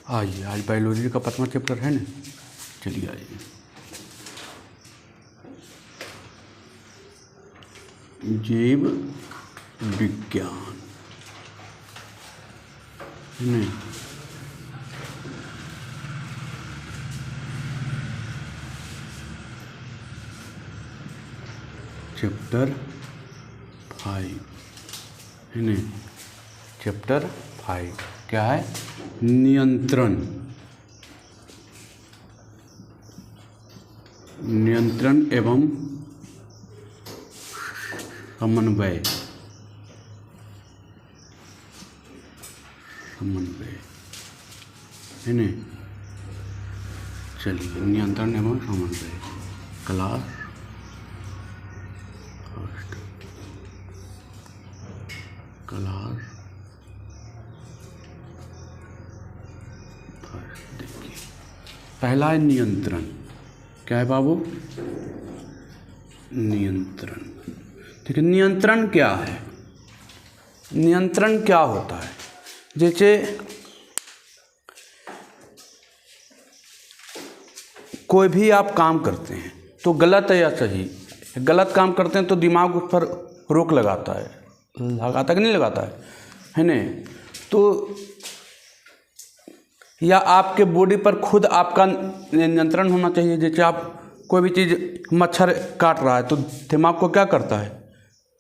आइए, आज बायोलॉजी का 5वां चैप्टर है ना। चलिए आइए, जीव विज्ञान नहीं, चैप्टर 5 है नहीं। चैप्टर 5 क्या है? नियंत्रण। नियंत्रण एवं समन्वय। समन्वय है नहीं। चलिए, नियंत्रण एवं समन्वय क्लास फर्स्ट। क्लास फर्स्ट देखिए, पहला है नियंत्रण। क्या है बाबू? नियंत्रण। ठीक है, नियंत्रण क्या है? नियंत्रण क्या होता है? जैसे कोई भी आप काम करते हैं तो गलत है या सही, गलत काम करते हैं तो दिमाग उस पर रोक लगाता है, लगाता कि नहीं लगाता है नहीं? तो या आपके बॉडी पर खुद आपका नियंत्रण होना चाहिए। जैसे आप कोई भी चीज़, मच्छर काट रहा है तो दिमाग को क्या करता है?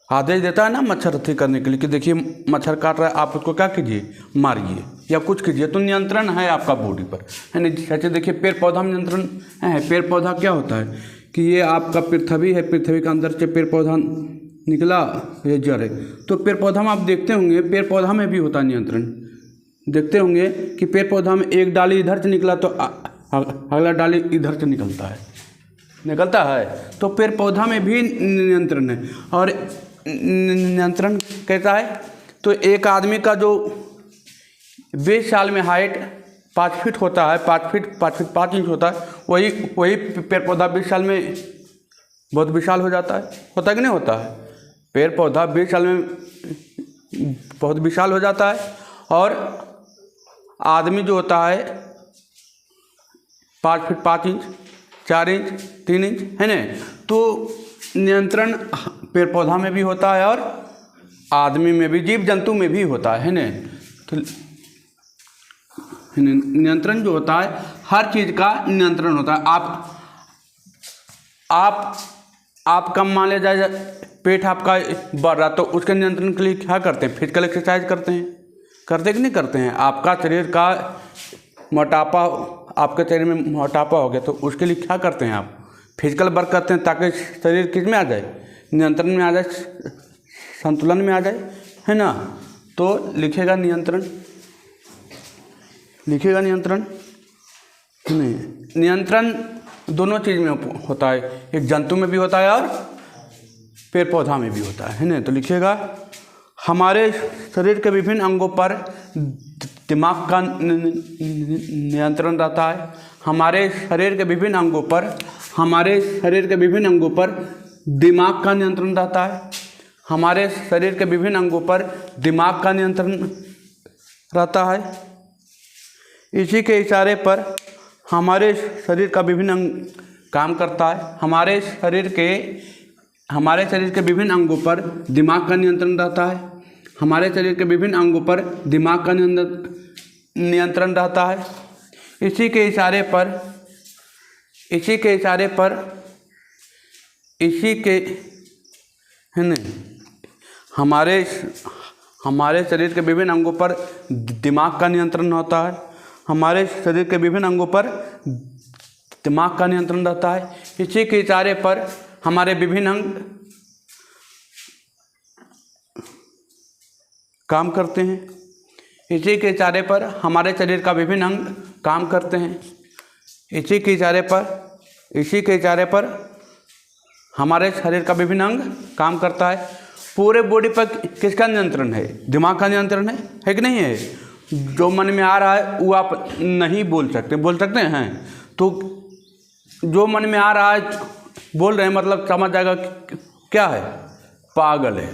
आदेश देता है ना मच्छर अथी करने के लिए कि देखिए मच्छर काट रहा है, आप उसको क्या कीजिए, मारिए या कुछ कीजिए। तो नियंत्रण है आपका बॉडी पर, है नहीं? जैसे देखिए पेड़ पौधा में नियंत्रण है। पेड़ पौधा क्या होता है कि ये आपका पृथ्वी है, पृथ्वी के अंदर से पेड़ पौधा निकला, ये जड़ है। तो पेड़ पौधा में आप देखते होंगे, पेड़ पौधा में भी होता है नियंत्रण। देखते होंगे कि पेड़ पौधा में एक डाली इधर से निकला तो अगला डाली इधर से निकलता है। तो पेड़ पौधा में भी नियंत्रण है। और नियंत्रण कैसा है? तो एक आदमी का जो 20 साल में हाइट 5 फीट होता है, 5 फीट 5 इंच होता है, वही पेड़ पौधा 20 साल में बहुत विशाल हो जाता है। होता कि नहीं होता है? पेड़ पौधा 20 साल में बहुत विशाल हो जाता है। और आदमी जो होता है 5 फीट 5 इंच, 4 इंच, 3 इंच, है ना? तो नियंत्रण पेड़ पौधा में भी होता है और आदमी में भी, जीव जंतु में भी होता है ना? तो नियंत्रण जो होता है, हर चीज़ का नियंत्रण होता है। आपका मान लिया जाए पेट आपका बढ़ रहा, तो उसके नियंत्रण के लिए क्या करते हैं? फिजिकल एक्सरसाइज करते हैं। करते कि नहीं करते हैं? आपका शरीर का मोटापा, आपके शरीर में मोटापा हो गया तो उसके लिए क्या करते हैं? आप फिजिकल वर्क करते हैं ताकि शरीर किस में आ जाए? नियंत्रण में आ जाए, संतुलन में आ जाए, है ना? तो लिखेगा नियंत्रण, लिखेगा नियंत्रण नहीं। नियंत्रण दोनों चीज़ में होता है, एक जंतु में भी होता है और पेड़ पौधा में भी होता है ना? तो लिखेगा हमारे शरीर के विभिन्न अंगों पर दिमाग का नियंत्रण रहता है। हमारे शरीर के विभिन्न अंगों पर, हमारे शरीर के विभिन्न अंगों पर दिमाग का नियंत्रण रहता है। हमारे शरीर के विभिन्न अंगों पर दिमाग का नियंत्रण रहता है। इसी के इशारे पर हमारे शरीर का विभिन्न अंग काम करता है। हमारे शरीर के विभिन्न अंगों पर दिमाग का नियंत्रण रहता है। हमारे शरीर के विभिन्न अंगों पर दिमाग का नियंत्रण रहता है। इसी के इशारे पर है नहीं, हमारे शरीर के विभिन्न अंगों पर दिमाग का नियंत्रण होता है। हमारे शरीर के विभिन्न अंगों पर दिमाग का नियंत्रण रहता है। इसी के इशारे पर हमारे विभिन्न अंग काम करते हैं। इसी के इशारे पर हमारे शरीर का विभिन्न अंग काम करते हैं। इसी के इशारे पर हमारे शरीर का विभिन्न अंग काम करता है। पूरे बॉडी पर किसका नियंत्रण है? दिमाग का नियंत्रण है कि नहीं है? जो मन में आ रहा है वो आप नहीं बोल सकते हैं। तो जो मन में आ रहा है बोल रहे हैं, मतलब समझ जाएगा क्या है? पागल है।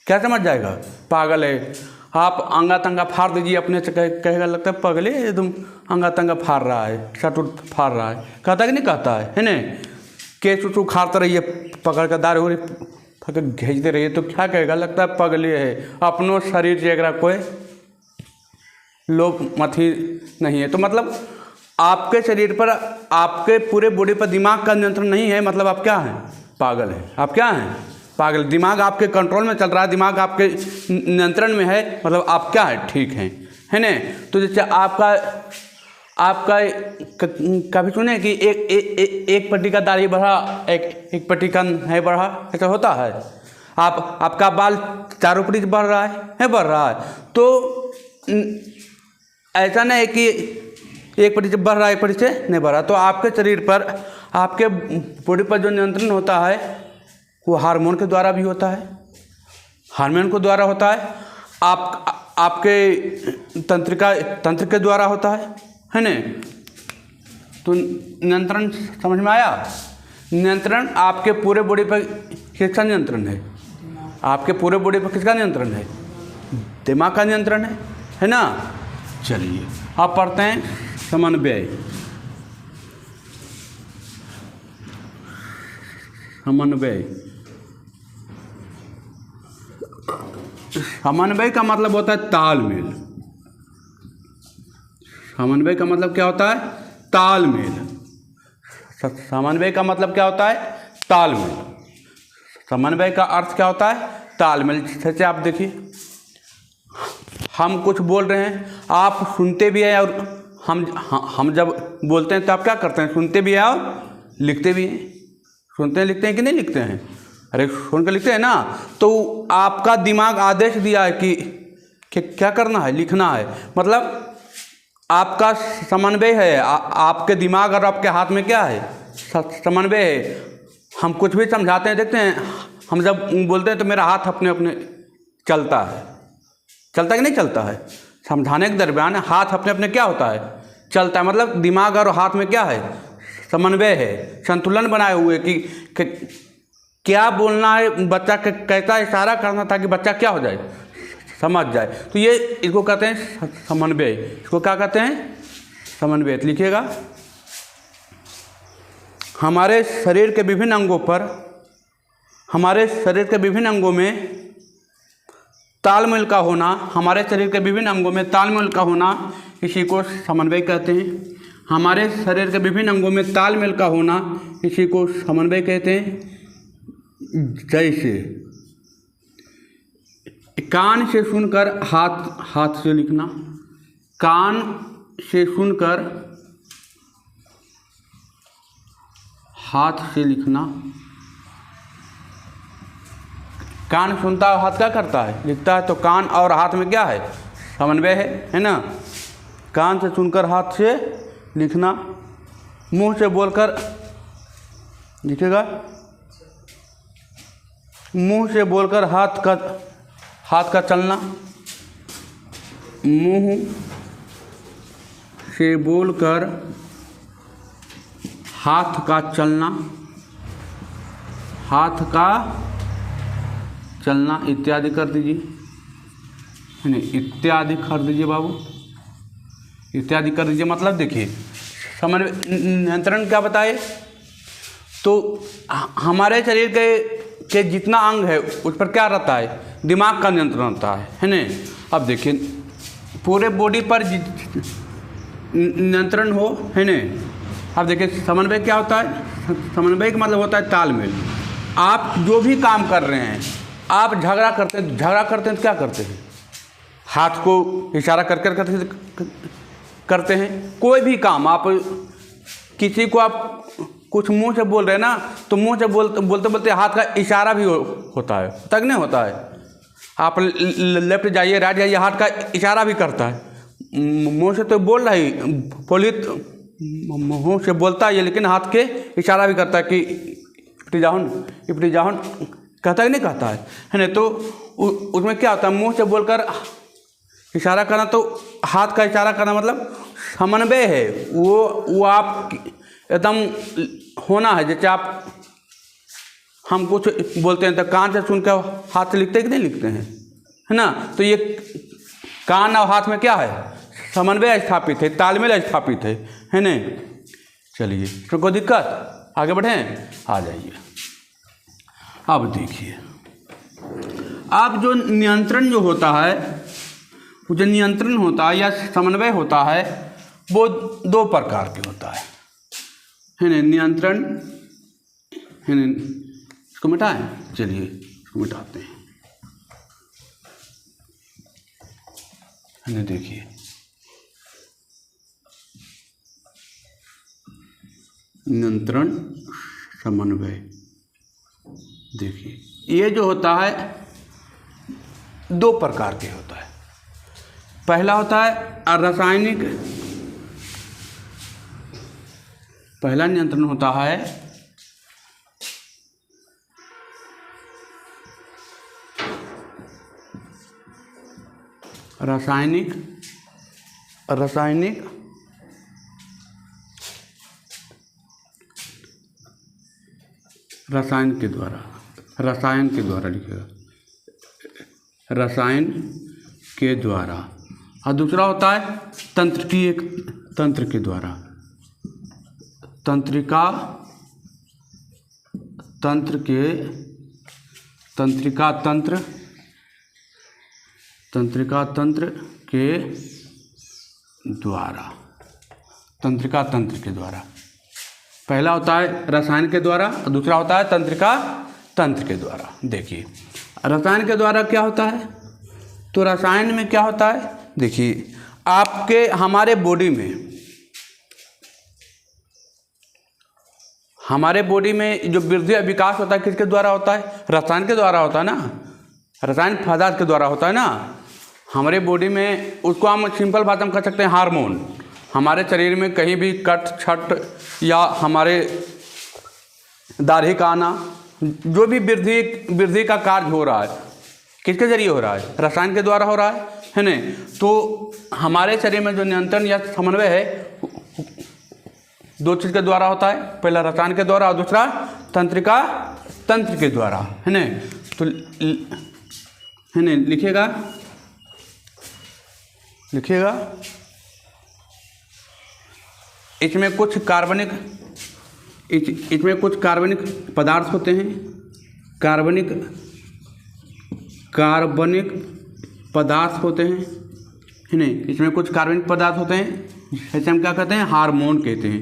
क्या समझ जाएगा? पागल है। आप अंगा तंगा फाड़ दीजिए अपने से, कहेगा लगता है पगले एकदम अंगा तंगा फाड़ रहा है, शर्ट उट फाड़ रहा है, कहता है कि नहीं कहता है ना। केस उस उखाड़ते रहिए, पकड़ कर दारू उरी पकड़ घेजते रहिए तो क्या कहेगा, लगता है पगले है। अपनों शरीर से अगर कोई लोभ मथी नहीं है, तो मतलब आपके शरीर पर, आपके पूरे बॉडी पर दिमाग का नियंत्रण नहीं है, मतलब आप क्या हैं, पागल हैं। आप क्या हैं, पागल। दिमाग आपके कंट्रोल में चल रहा है, दिमाग आपके नियंत्रण में है, मतलब आप क्या है, ठीक हैं, है ना। तो जैसे आपका कभी सुने कि एक पट्टी का दाढ़ी बढ़ा, एक पट्टी का नहीं बढ़ा, ऐसा होता है। आपका बाल चारों पट्टी बढ़ रहा है बढ़ रहा है, तो ऐसा नहीं है कि एक पट्टी से बढ़ रहा है एक पट्टी से नहीं बढ़ रहा। तो आपके शरीर पर, आपके बॉडी पर जो नियंत्रण होता है वो हार्मोन के द्वारा भी होता है, हार्मोन के द्वारा होता है, आपके तंत्र के द्वारा होता है ना। तो नियंत्रण समझ में आया। नियंत्रण आपके पूरे बॉडी पर किसका नियंत्रण है, आपके पूरे बॉडी पर किसका नियंत्रण है, दिमाग का नियंत्रण है ना। चलिए आप पढ़ते हैं समन्वय। समन्वय, समन्वय का मतलब होता है तालमेल। समन्वय का मतलब क्या होता है, तालमेल। समन्वय का मतलब क्या होता है, तालमेल। समन्वय का अर्थ क्या होता है, तालमेल। जैसे आप देखिए, हम कुछ बोल रहे हैं, आप सुनते भी हैं, और हम जब बोलते हैं तो आप क्या करते हैं, सुनते भी हैं और लिखते भी हैं। सुनते हैं लिखते हैं कि नहीं लिखते हैं, अरे सुन कर लिखते हैं ना। तो आपका दिमाग आदेश दिया है कि क्या करना है, लिखना है। मतलब आपका समन्वय है, आपके दिमाग और आपके हाथ में क्या है, समन्वय है। हम कुछ भी समझाते हैं, देखते हैं, हम जब बोलते हैं तो मेरा हाथ अपने अपने चलता है, चलता कि नहीं चलता है। समझाने के दरमियान हाथ अपने अपने क्या होता है, चलता है। मतलब दिमाग और हाथ में क्या है, समन्वय है, संतुलन बनाए हुए कि क्या बोलना है, बच्चा कैसा इशारा करना ताकि बच्चा क्या हो जाए, समझ जाए। तो ये इसको कहते हैं समन्वय। इसको क्या कहते हैं, समन्वय। लिखिएगा, हमारे शरीर के विभिन्न अंगों पर, हमारे शरीर के विभिन्न अंगों में तालमेल का होना, हमारे शरीर के विभिन्न अंगों में तालमेल का होना, इसी को समन्वय कहते हैं। हमारे शरीर के विभिन्न अंगों में तालमेल का होना, इसी को समन्वय कहते हैं। जैसे कान से सुनकर हाथ से लिखना, कान से सुनकर हाथ से लिखना। कान सुनता है, हाथ क्या करता है, लिखता है। तो कान और हाथ में क्या है, समन्वय है ना। कान से सुनकर हाथ से लिखना, मुंह से बोलकर लिखेगा, मुंह से बोलकर हाथ का चलना, मुंह से बोलकर हाथ का चलना, हाथ का चलना इत्यादि कर दीजिए, नहीं इत्यादि कर दीजिए बाबू, इत्यादि कर दीजिए। मतलब देखिए, समन्वय नियंत्रण क्या बताए, तो हमारे शरीर के जितना अंग है उस पर क्या रहता है, दिमाग का नियंत्रण रहता है ना। अब देखिए, पूरे बॉडी पर नियंत्रण हो, है ना। अब देखिए, समन्वय क्या होता है, समन्वय का मतलब होता है तालमेल। आप जो भी काम कर रहे हैं, आप झगड़ा करते हैं तो क्या करते हैं, हाथ को इशारा कर करते हैं। कोई भी काम, आप किसी को आप कुछ मुंह से बोल रहे हैं ना, तो मुंह से बोलते बोलते हाथ का इशारा भी होता है, तक नहीं होता है। आप लेफ्ट जाइए, राइट जाइए, हाथ का इशारा भी करता है। मुंह से तो बोल रहा ही, पुलिस मुंह से बोलता है, लेकिन हाथ के इशारा भी करता है कि इपटी जाहुन, कहता है कि नहीं कहता है ना। तो उसमें क्या होता है, मुंह से बोलकर इशारा करना, तो हाथ का इशारा करना मतलब समन्वय है। वो आप एकदम होना है। जैसे आप, हम कुछ बोलते हैं तो कान से सुनकर हाथ से लिखते हैं कि नहीं लिखते हैं, है ना। तो ये कान और हाथ में क्या है, समन्वय स्थापित है, तालमेल स्थापित है नहीं। चलिए, तो कोई दिक्कत, आगे बढ़ें, आ जाइए। अब देखिए, अब जो नियंत्रण जो होता है, जो नियंत्रण होता है या समन्वय होता है, वो दो प्रकार के होता है ना। नियंत्रण है ना, इसको मिटाएं, चलिए इसको मिटाते हैं। है ना, देखिए नियंत्रण समन्वय, देखिए ये जो होता है दो प्रकार के होता है। पहला होता है रासायनिक, पहला नियंत्रण होता है रासायनिक रसायन के द्वारा लिखेगा, रसायन के द्वारा। और दूसरा होता है तंत्र के द्वारा, तंत्रिका तंत्र के द्वारा। पहला होता है रसायन के द्वारा और दूसरा होता है तंत्र के द्वारा। देखिए रसायन के द्वारा क्या होता है, तो रसायन में क्या होता है, देखिए आपके हमारे बॉडी में जो वृद्धि और विकास होता है किसके द्वारा होता है, रसायन के द्वारा होता है ना, रसायन पदार्थ के द्वारा होता है ना। हमारे बॉडी में उसको हम सिंपल भाषा में कह सकते हैं हार्मोन। हमारे शरीर में कहीं भी कट छट या हमारे दाढ़ी का आना, जो भी वृद्धि का कार्य हो रहा है किसके जरिए हो रहा है, रसायन के द्वारा हो रहा है ना। तो हमारे शरीर में जो नियंत्रण या समन्वय है दो चीज़ के द्वारा होता है, पहला रसायन के द्वारा और दूसरा तंत्र के द्वारा, है ना। तो है ना, लिखिएगा इसमें कुछ कार्बनिक पदार्थ होते हैं, कार्बनिक पदार्थ होते हैं, है ना। इसमें कुछ कार्बनिक पदार्थ होते हैं, इसे हम क्या कहते हैं, हार्मोन कहते हैं।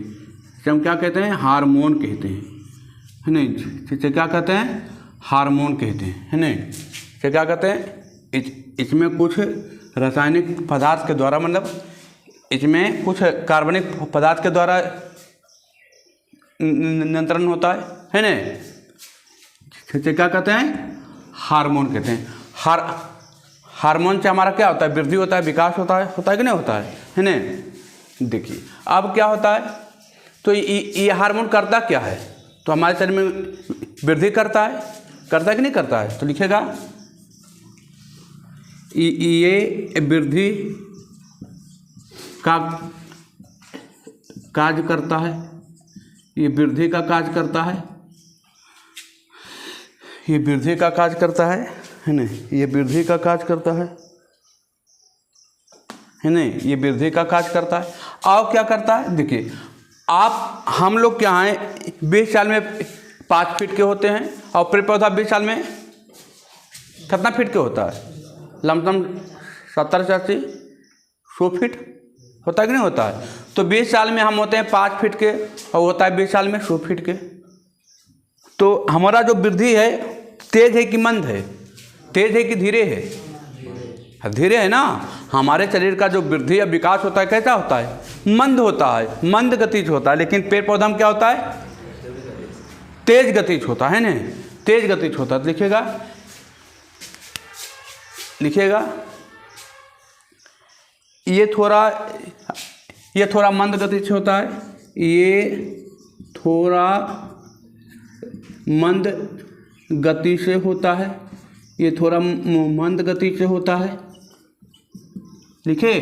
इसे हम क्या कहते हैं, हार्मोन कहते हैं, है ना। इसे क्या कहते हैं, हार्मोन कहते हैं, है ना। इसे क्या कहते हैं, इसमें कुछ रासायनिक पदार्थ के द्वारा, मतलब इसमें कुछ कार्बनिक पदार्थ के द्वारा नियंत्रण होता है ना। इसे क्या कहते हैं, हार्मोन कहते हैं। हार्मोन से हमारा क्या होता है, वृद्धि होता है, विकास होता है कि नहीं होता है ना। देखिए अब क्या होता है, तो ये हार्मोन करता क्या है, तो हमारे शरीर में वृद्धि करता है कि नहीं करता है। तो लिखेगा ये वृद्धि का कार्य करता है, ये वृद्धि का कार्य करता है, ये वृद्धि का कार्य करता है ना, ये वृद्धि का कार्य करता है ना, ये वृद्धि का कार्य करता है। और क्या करता है, देखिए हम लोग क्या हैं, 20 साल में 5 फीट के होते हैं और पेड़ पौधा 20 साल में कितना फीट के होता है, लमसम 70 से 80 100 फीट होता है कि नहीं होता है। तो 20 साल में हम होते हैं 5 फीट के और होता है 20 साल में 100 फीट के। तो हमारा जो वृद्धि है तेज है कि मंद है, तेज है कि धीरे है, धीरे है ना। हमारे शरीर का जो वृद्धि या विकास होता है कैसा होता है, मंद होता है, मंद गतिज होता है। लेकिन पेड़ पौधा में क्या होता है, तेज गतिज होता है ना, तेज गतिज होता है। तो लिखिएगा ये थोड़ा मंद गति से होता है, ये थोड़ा मंद गति से होता है, ये थोड़ा मंद गति से होता है। लिखिए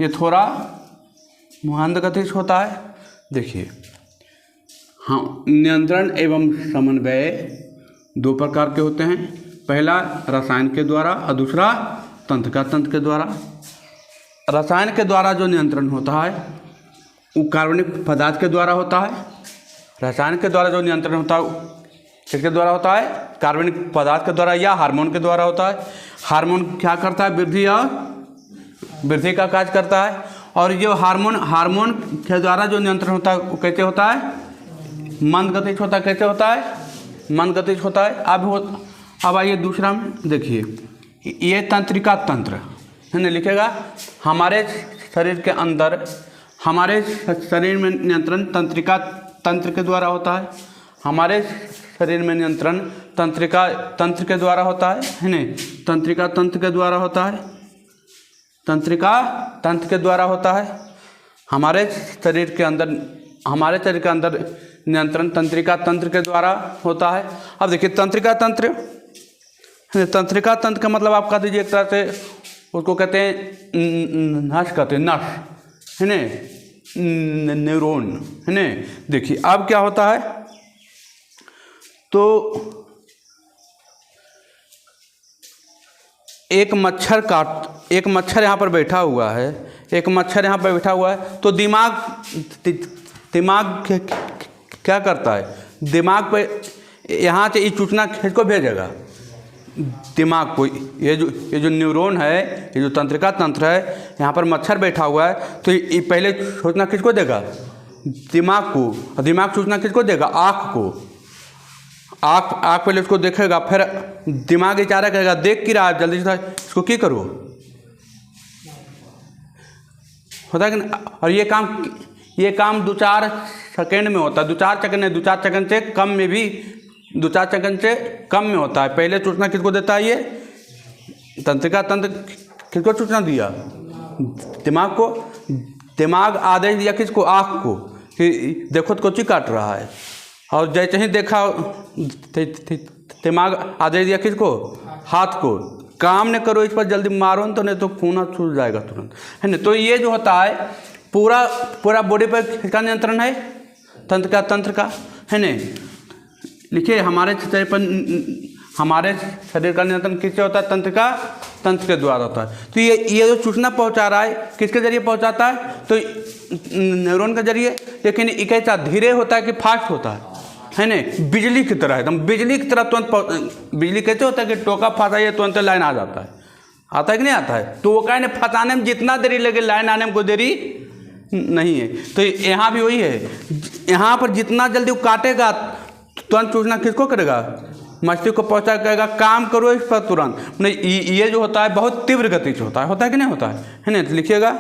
ये थोड़ा मंद गति से होता है। देखिए हाँ, नियंत्रण एवं समन्वय 2 प्रकार के होते हैं, पहला रसायन के द्वारा और दूसरा तंत्र के द्वारा। रसायन के द्वारा जो नियंत्रण होता है वो कार्बनिक पदार्थ के द्वारा होता है। रसायन के द्वारा जो नियंत्रण होता है किसके द्वारा होता है? कार्बनिक पदार्थ के द्वारा या हार्मोन के द्वारा होता है। हार्मोन क्या करता है? वृद्धि का कार्य करता है। और जो हार्मोन के द्वारा जो नियंत्रण होता है वो कैसे होता है? मंद गतिज होता है। कैसे होता है? मंद गतिज होता है। अब आइए दूसरा में देखिए, ये तंत्रिका तंत्र है ना, लिखेगा हमारे शरीर के अंदर, हमारे शरीर में नियंत्रण तंत्रिका तंत्र के द्वारा होता है। हमारे शरीर में नियंत्रण तंत्रिका तंत्र के द्वारा होता है ना, तंत्रिका तंत्र के द्वारा होता है। तंत्रिका तंत्र के द्वारा होता है। हमारे शरीर के अंदर नियंत्रण तंत्रिका तंत्र के द्वारा होता है। अब देखिए तंत्रिका तंत्र का मतलब आप कह दीजिए एक तरह से उसको कहते हैं नस, कहते हैं नस है ना, न्यूरॉन है ना। देखिए अब क्या होता है, तो एक मच्छर यहाँ पर बैठा हुआ है, तो दिमाग क्या करता है? दिमाग पे यहाँ से इस सूचना किसको भेजेगा? दिमाग को। ये जो न्यूरॉन है, ये जो तंत्रिका तंत्र है, यहाँ पर मच्छर बैठा हुआ है, तो ये पहले सूचना किसको देगा? दिमाग को। और दिमाग सूचना किसको देगा? आँख को। आँख पहले उसको देखेगा, फिर दिमाग इशारा करेगा, देख की रहा है, जल्दी से इसको क्या करो, होता है कि नहीं? और ये काम 2-4 सेकेंड में होता है। 2-4 सेकेंड नहीं, 2-4 सेकेंड से कम में भी, 2-4 सेकेंड से कम में होता है। पहले सूचना किसको देता है? ये तंत्रिका तंत्र किसको सूचना दिया? दिमाग को। दिमाग आदेश दिया किसको? आँख को, कि देखो तो कोची काट रहा है। और जैसे ही देखा दिमाग आदेश दिया किसको? हाथ को, काम न करो, इस पर जल्दी मारो तो नहीं तो खून छूट जाएगा तुरंत, है ना। तो ये जो होता है पूरा बॉडी पर किसका नियंत्रण है? तंत्रिका तंत्र का, है ना। लिखिए हमारे शरीर का नियंत्रण किससे होता है? तंत्रिका तंत्र के द्वारा होता है। तो ये जो सूचना पहुंचा रहा है किसके जरिए पहुंचाता है? तो न्यूरॉन के जरिए। लेकिन ये कैसा धीरे होता है कि फास्ट होता है ना? बिजली की तरह, एकदम बिजली की तरह तुरंत। बिजली कैसे होता है कि टोका फंसाइए तुरंत लाइन आ जाता है कि नहीं आता है? तो वो कहने फंसाने में जितना देरी लगे, लाइन आने में कोई देरी नहीं है। तो यहाँ भी वही है, यहाँ पर जितना जल्दी वो काटेगा तुरंत सूचना किसको करेगा? मस्तिष्क को पहुँचा करेगा, काम करो इस पर तुरंत। नहीं, ये जो होता है बहुत तीव्र गति से होता है कि नहीं होता है ना। लिखिएगा,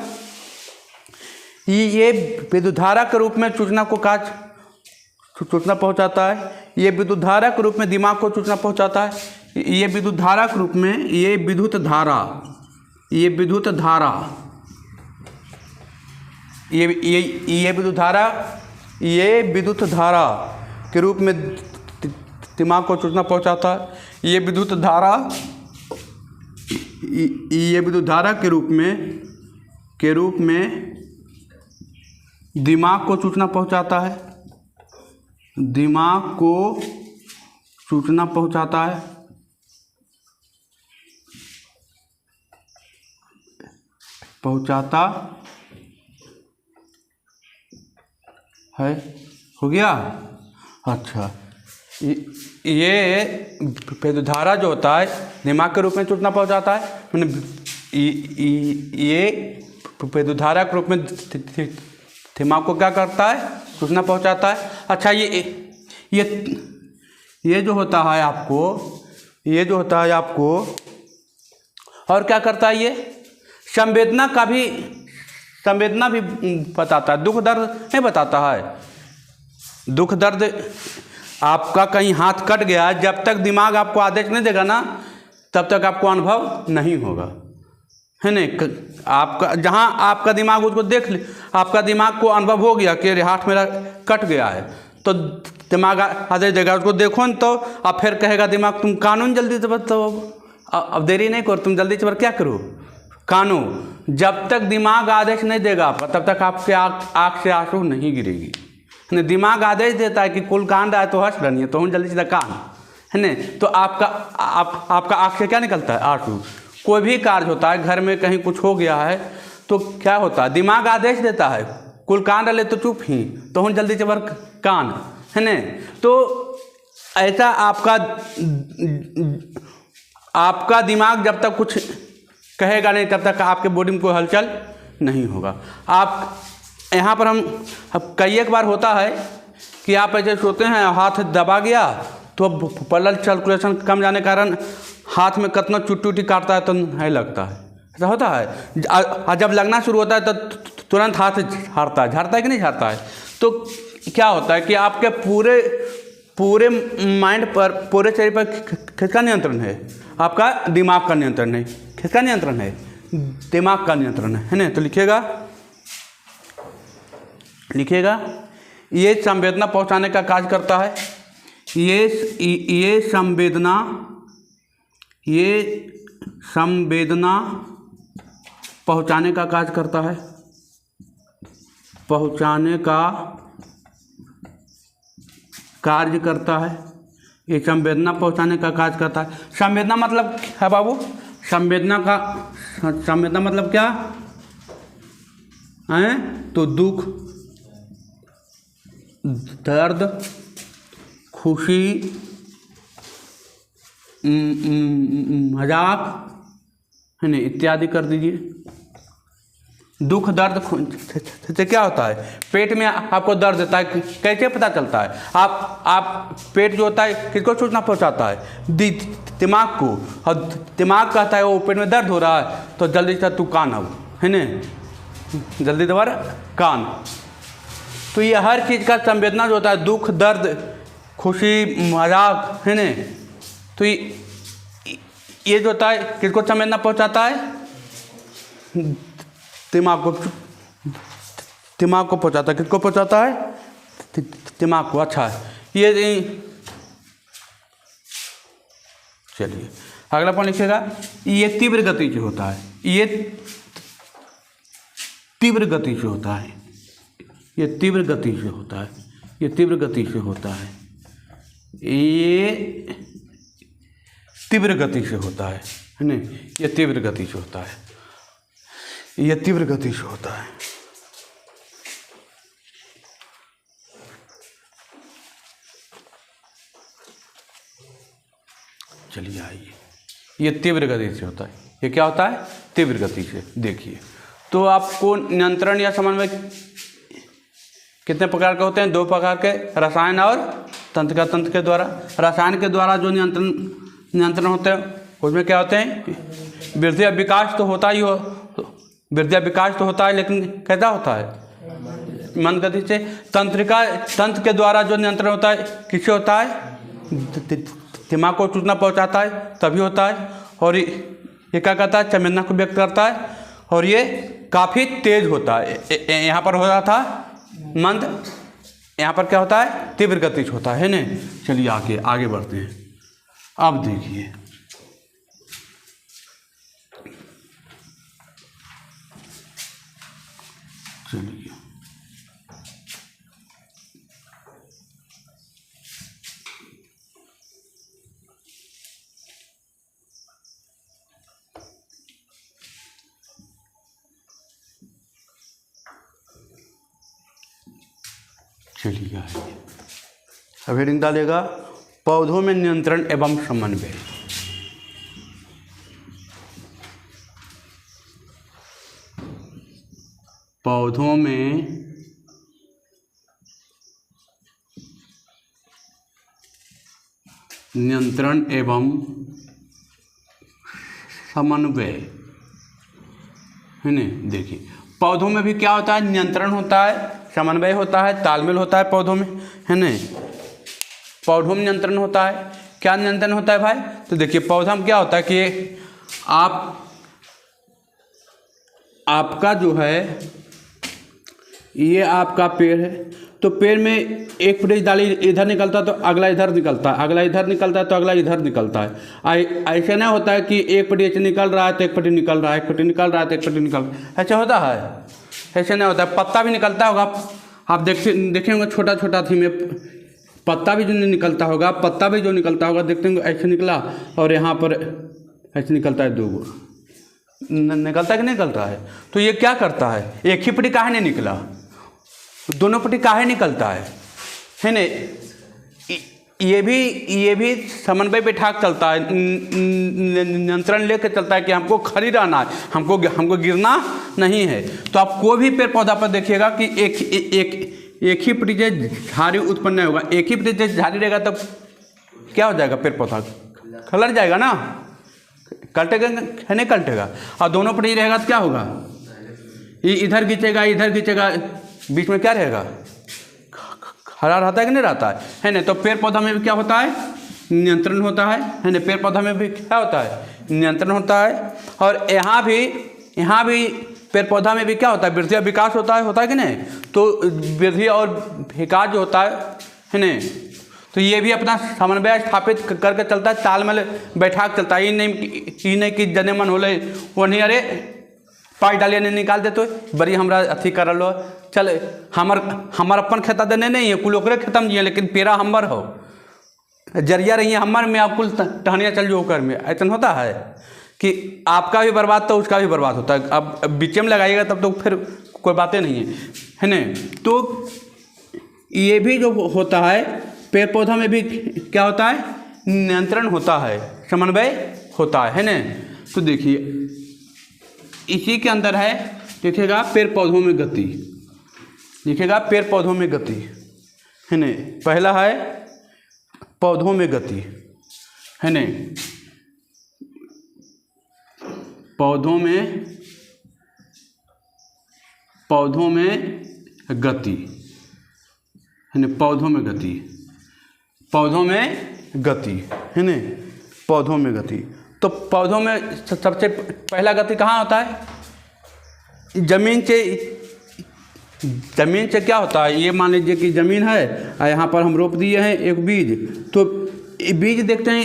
ये विद्युत धारा के रूप में सूचना पहुंचाता है। ये विद्युत धारा के रूप में दिमाग को सूचना पहुंचाता है। ये विद्युत धारा के रूप में, ये विद्युत धारा के रूप में दिमाग को सूचना पहुंचाता है। ये विद्युत धारा के रूप में दिमाग को सूचना पहुंचाता है। दिमाग को सूचना पहुंचाता है। हो गया? अच्छा, ये विद्युत धारा जो होता है दिमाग के रूप में सूचना पहुंचाता है। ये विद्युत धारा के रूप में दिमाग को क्या करता है? सूचना पहुंचाता है। अच्छा, ये जो होता है आपको और क्या करता है? ये संवेदना भी बताता है। दुख दर्द नहीं बताता है। दुख दर्द आपका कहीं हाथ कट गया, जब तक दिमाग आपको आदेश नहीं देगा ना, तब तक आपको अनुभव नहीं होगा, है नहीं। आपका जहाँ आपका दिमाग उसको देख ले, आपका दिमाग को अनुभव हो गया कि हाथ मेरा कट गया है, तो दिमाग आदेश देगा उसको देखो न, तो अब फिर कहेगा दिमाग तुम कानून जल्दी से बताओ, अब देरी नहीं करो, तुम जल्दी से क्या करो, कानून। जब तक दिमाग आदेश नहीं देगा आपका, तब तक आपके आँख से आंसू नहीं गिरेगी। दिमाग आदेश देता है कि कुल कान रहा है तो हंस रही है, तो हम जल्दी से कान, है ना। तो आपका आँख से क्या निकलता है? आंसू। कोई भी कार्य होता है, घर में कहीं कुछ हो गया है तो क्या होता है, दिमाग आदेश देता है कुल कान रले तो चुप ही, तो हम जल्दी चबर कान, है न। तो ऐसा आपका दिमाग जब तक कुछ कहेगा नहीं तब तक आपके बॉडी में कोई हलचल नहीं होगा। आप यहाँ पर हम कई एक बार होता है कि आप ऐसे सोते हैं, हाथ दबा गया तो ब्लड सर्कुलेशन कम जाने के कारण हाथ में कितना चुट्टी काटता है तो नहीं लगता है, ऐसा होता है। जब लगना शुरू होता है तो तुरंत हाथ झाड़ता है कि नहीं झाड़ता है। तो क्या होता है कि आपके पूरे माइंड पर, पूरे शरीर पर किसका नियंत्रण है? आपका दिमाग का नियंत्रण है। किसका नियंत्रण है? दिमाग का नियंत्रण है ना। तो लिखिएगा ये संवेदना पहुंचाने का कार्य करता है। ये संवेदना पहुंचाने का कार्य करता है। पहुंचाने का कार्य करता है। ये संवेदना पहुंचाने का कार्य करता है। संवेदना मतलब है बाबू, संवेदना मतलब क्या है? तो दुख, दर्द, खुशी, मजाक, है ना, इत्यादि कर दीजिए। दुख, दर्द से क्या होता है? पेट में आपको दर्द देता है, कैसे पता चलता है? आप पेट जो होता है किसको सूचना पहुंचाता है? दिमाग को। और दिमाग कहता है वो पेट में दर्द हो रहा है तो जल्दी से तू कान आओ, है ना, जल्दी दोबारा कान। तो ये हर चीज़ का संवेदना जो होता है, दुख, दर्द, खुशी, मजाक, है ना, तो ये जो होता है किसको संवेदना पहुंचाता है? दिमाग को पहुंचाता है। किसको पहुंचाता है? दिमाग को। अच्छा है ये। चलिए अगला पॉइंट लिखिएगा। ये तीव्र गति से होता है। ये तीव्र गति से होता है। ये तीव्र गति से होता है। ये तीव्र गति से होता है। ये तीव्र गति से होता है ना। ये तीव्र गति से होता है। ये तीव्र गति से होता है। चलिए आइए, ये तीव्र गति से होता है। ये क्या होता है? तीव्र गति से। देखिए तो आपको नियंत्रण या समन्वय कितने प्रकार के होते हैं? 2 प्रकार के, रसायन और तंत्रिका तंत्र के द्वारा। रसायन के द्वारा जो नियंत्रण होते हैं उसमें क्या होते हैं? वृद्धि और विकास तो होता ही हो, वृद्धि और विकास तो होता है, लेकिन कैसा होता है? मंद गति से। तंत्र के द्वारा जो नियंत्रण होता है किससे होता है? दिमाग को सूचना पहुंचाता है तभी होता है। और ये क्या करता है? संवेदना को व्यक्त करता है। और ये काफ़ी तेज होता है। यहाँ पर हो रहा था मंद, यहाँ पर क्या होता है? तीव्र गति से होता है ना। चलिए आगे बढ़ते हैं। अब देखिए चलिए आइए। अब हेडिंग डालेगा पौधों में नियंत्रण एवं समन्वय। पौधों में नियंत्रण एवं समन्वय, है ना। देखिए पौधों में भी क्या होता है? नियंत्रण होता है, समन्वय होता है, तालमेल होता है पौधों में, है ना। पौधों में नियंत्रण होता है। क्या नियंत्रण होता है भाई? तो देखिए पौधा में क्या होता है कि आपका जो है ये आपका पेड़ है, तो पेड़ में एक पेड़ डाली इधर निकलता है तो अगला इधर निकलता है, अगला इधर निकलता है तो अगला इधर निकलता है। ऐसे नहीं होता है कि एक पट्टी ऐसे निकल रहा है तो एक पट्टी निकल रहा है, एक पट्टी निकल रहा है तो एक पट्टी निकल रहा है, ऐसे होता है? ऐसे नहीं होता है। पत्ता भी निकलता होगा, आप देखे होंगे छोटा छोटा थी में पत्ता भी जो निकलता होगा, देखते होंगे ऐसे निकला और यहाँ पर ऐसे निकलता है 2 गो, निकलता है कि नहीं निकलता है? तो ये क्या करता है, एक ही पट्टी काहे नहीं निकला, दोनों पट्टी काहे निकलता है ना? ये भी समन्वय बैठा के चलता है, नियंत्रण लेकर चलता है कि हमको खड़ी रहना है, हमको गिरना नहीं है। तो आप कोई भी पेड़ पौधा पर देखिएगा कि एक ही पट्टी से झाड़ी उत्पन्न नहीं होगा। एक ही पट्टी से झाड़ी रहेगा तब क्या हो जाएगा, पेड़ पौधा खलट जाएगा ना, कल्टेगा है नहीं कल्टेगा। और दोनों पट्टी रहेगा तो क्या होगा, इधर खींचेगा, बीच में क्या रहेगा, हरा रहता है कि नहीं रहता है ना? तो पेड़ पौधा में भी क्या होता है, नियंत्रण होता है ना? पेड़ पौधा में भी क्या होता है, नियंत्रण होता है। और यहाँ भी पेड़ पौधा में भी क्या होता है, वृद्धि और विकास होता है कि नहीं? तो वृद्धि और विकास जो होता है ना, तो ये भी अपना समन्वय स्थापित करके चलता है, तालमेल बैठा के चलता है। ये नहीं कि जने मन होले वो नहीं, अरे पाई डालिए नहीं निकाल दे तो बड़ी हमरा अथी कर लो, चल हमार अपन खेता देने नहीं है, कुल ओकरे खेतम जिए, लेकिन पेड़ा हमर हो, जरिया रही है हमर में, आप कुल टहनिया चल जो ओकर में। ऐसा होता है कि आपका भी बर्बाद तो उसका भी बर्बाद होता है। अब बीच में लगाइएगा तब तो फिर कोई बातें नहीं है ना? तो ये भी जो होता है, पेड़ पौधा में भी क्या होता है, नियंत्रण होता है, समन्वय होता है ना? तो देखिए इसी के अंदर है, देखिएगा पेड़ पौधों में गति, देखिएगा पेड़ पौधों में गति है ना? पहला है पौधों में गति है ना, पौधों में गति है ना, पौधों में गति है ना, पौधों में गति। तो पौधों में सबसे पहला गति कहाँ होता है, जमीन से क्या होता है, ये मान लीजिए कि ज़मीन है और यहाँ पर हम रोप दिए हैं एक बीज, तो बीज देखते हैं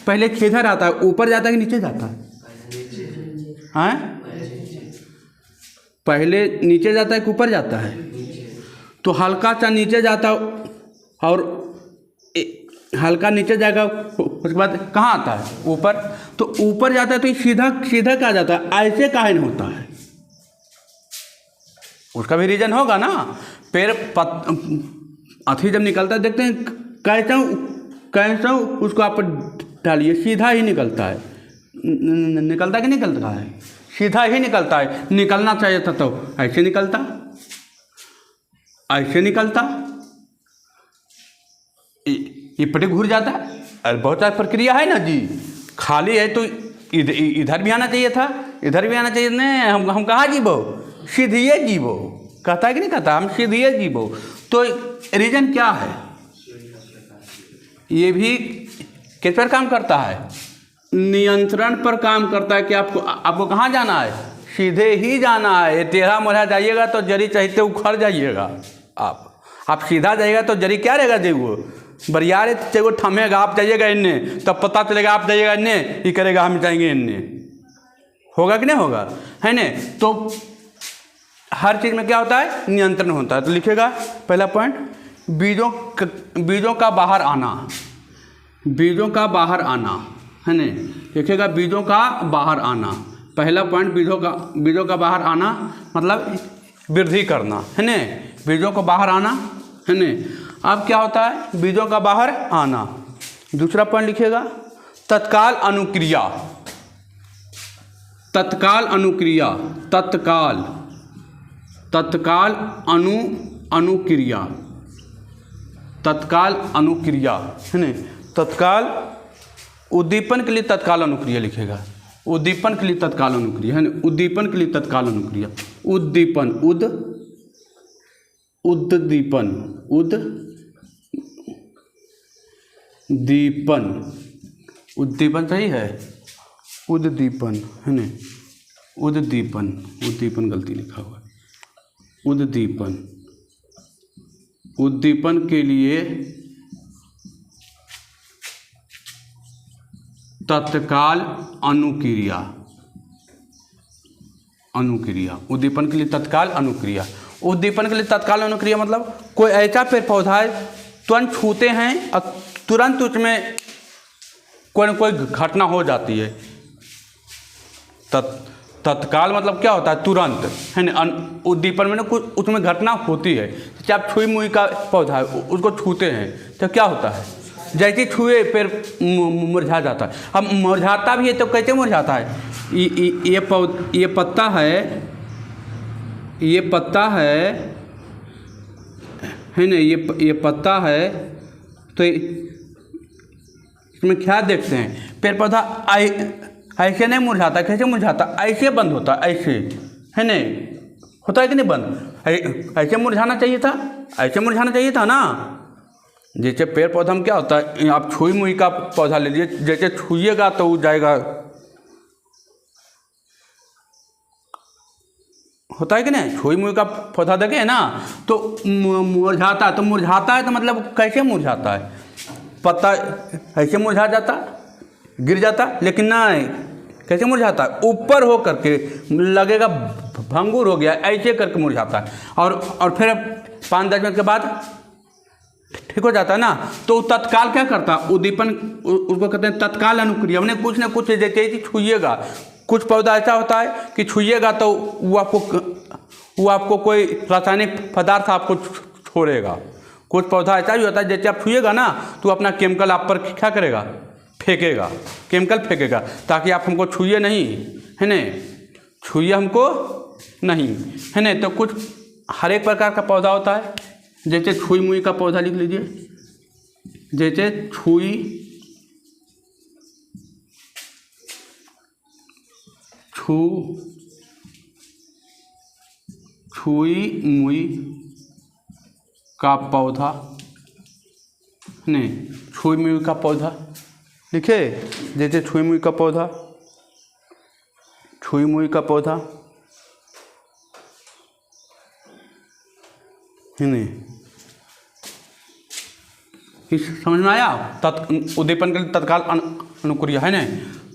पहले किधर आता है, ऊपर जाता है कि नीचे जाता है? हाँ, पहले नीचे जाता है कि ऊपर जाता है? तो हल्का सा नीचे जाता और हल्का नीचे जाएगा, उसके बाद कहाँ आता है, ऊपर। तो ऊपर जाता है तो सीधा कहाँ जाता है, ऐसे काहे नहीं होता है? उसका भी रीजन होगा ना। पेड़ अथी जब निकलता है देखते हैं कैसा उसको आप डालिए, सीधा ही निकलता है, निकलता कि निकलता है, सीधा ही निकलता है। निकलना चाहिए था तो ऐसे निकलता, ये पटे घूर जाता है। अरे बहुत सारी प्रक्रिया है ना जी, खाली है तो इधर भी आना चाहिए था, इधर भी आना चाहिए। नहीं, हम कहाँ जीवो, सीधिए जीवो, कहता है कि नहीं कहता, हम सीधिए जीवो। तो रीजन क्या है, ये भी किस पर काम करता है, नियंत्रण पर काम करता है कि आपको कहाँ जाना है, सीधे ही जाना है। टेढ़ा मोढ़ा जाइएगा तो जरी चाहते उखड़ जाइएगा। आप सीधा जाइएगा तो जरी क्या रहेगा, देखो बरियारे चेगो थमेगा, आप जाइएगा इन्ने तब पता चलेगा, आप जाइएगा इन्ने ये करेगा, हम जाएंगे इन्ने, होगा कि नहीं होगा, है ना? तो हर चीज़ में क्या होता है, नियंत्रण होता है। तो लिखेगा पहला पॉइंट, बीजों का बाहर आना, बीजों का बाहर आना है ना, लिखेगा बीजों का बाहर आना। पहला पॉइंट बीजों का बाहर आना मतलब वृद्धि करना है ना, बीजों को बाहर आना है ना। अब क्या होता है, बीजों का बाहर आना। दूसरा पॉइंट लिखेगा तत्काल अनुक्रिया, तत्काल अनुक्रिया, तत्काल अनुक्रिया, तत्काल अनुक्रिया है ना। तत्काल उद्दीपन के लिए तत्काल अनुक्रिया लिखेगा, उद्दीपन के लिए तत्काल अनुक्रिया है ना, उद्दीपन के लिए तत्काल अनुक्रिया। उद्दीपन उद्दीपन उद्दीपन सही है, उद्दीपन है ना, उद्दीपन गलती लिखा हुआ है। उद्दीपन के लिए तत्काल अनुक्रिया, उद्दीपन के लिए तत्काल अनुक्रिया। उद्दीपन के लिए तत्काल अनुक्रिया मतलब कोई ऐसा पेड़ पौधा है तुरंत छूते हैं और तुरंत उसमें कोई न कोई घटना हो जाती है, तत्काल मतलब क्या होता है? तुरंत, है ना। उद्दीपन में ना कुछ उसमें घटना होती है। जैसे आप छुई मुई का पौधा है, उसको छूते हैं तो क्या होता है? जैसे छुए फिर मुरझा जाता है। अब मुरझाता भी है तो कैसे मुरझाता है? ये पत्ता है, ये पत्ता है ना, ये पत्ता है। तो इसमें क्या देखते हैं? पेड़ पौधा ऐसे नहीं मुरझाता। कैसे मुरझाता? ऐसे बंद होता, ऐसे, है नहीं? होता है कि नहीं बंद? ऐसे मुरझाना चाहिए था, ऐसे मुरझाना चाहिए था ना। जैसे पेड़ पौधा में क्या होता है, आप छुई मुई का पौधा ले लीजिए, जैसे छुइएगा तो वो जाएगा, होता है कि नहीं? छुई मुई का पौधा देखे ना तो मुरझाता है। तो मुरझाता है तो मतलब कैसे मुरझाता है? पत्ता ऐसे मुरझा जाता, गिर जाता, लेकिन नहीं, कैसे मुरझाता है? ऊपर हो करके लगेगा भंगुर हो गया, ऐसे करके मुरझाता है। और फिर 5-10 मिनट के बाद ठीक हो जाता है ना। तो तत्काल क्या करता है? उद्दीपन, उसको कहते हैं तत्काल अनुक्रिया। हमने कुछ ना कुछ जैसे ही छुइएगा, कुछ पौधा ऐसा होता है कि छुइएगा तो वो आपको कोई रासायनिक पदार्थ आपको छोड़ेगा। कुछ पौधा ऐसा भी होता है जैसे आप छुइएगा ना तो अपना केमिकल आप पर क्या करेगा? फेंकेगा, केमिकल फेंकेगा, ताकि आप हमको छुइए नहीं, है ना, छुइए हमको नहीं, है ना। तो कुछ हर एक प्रकार का पौधा होता है। जैसे छुई मुई का पौधा लिख लीजिए, जैसे छुई मुई का पौधा, नहीं, छुई मुई का पौधा लिखे। जैसे छुई मुई का पौधा, छुई मुई का पौधा, है नहीं? समझ में आया? उद्दीपन के लिए तत्काल अनुक्रिया, है ना।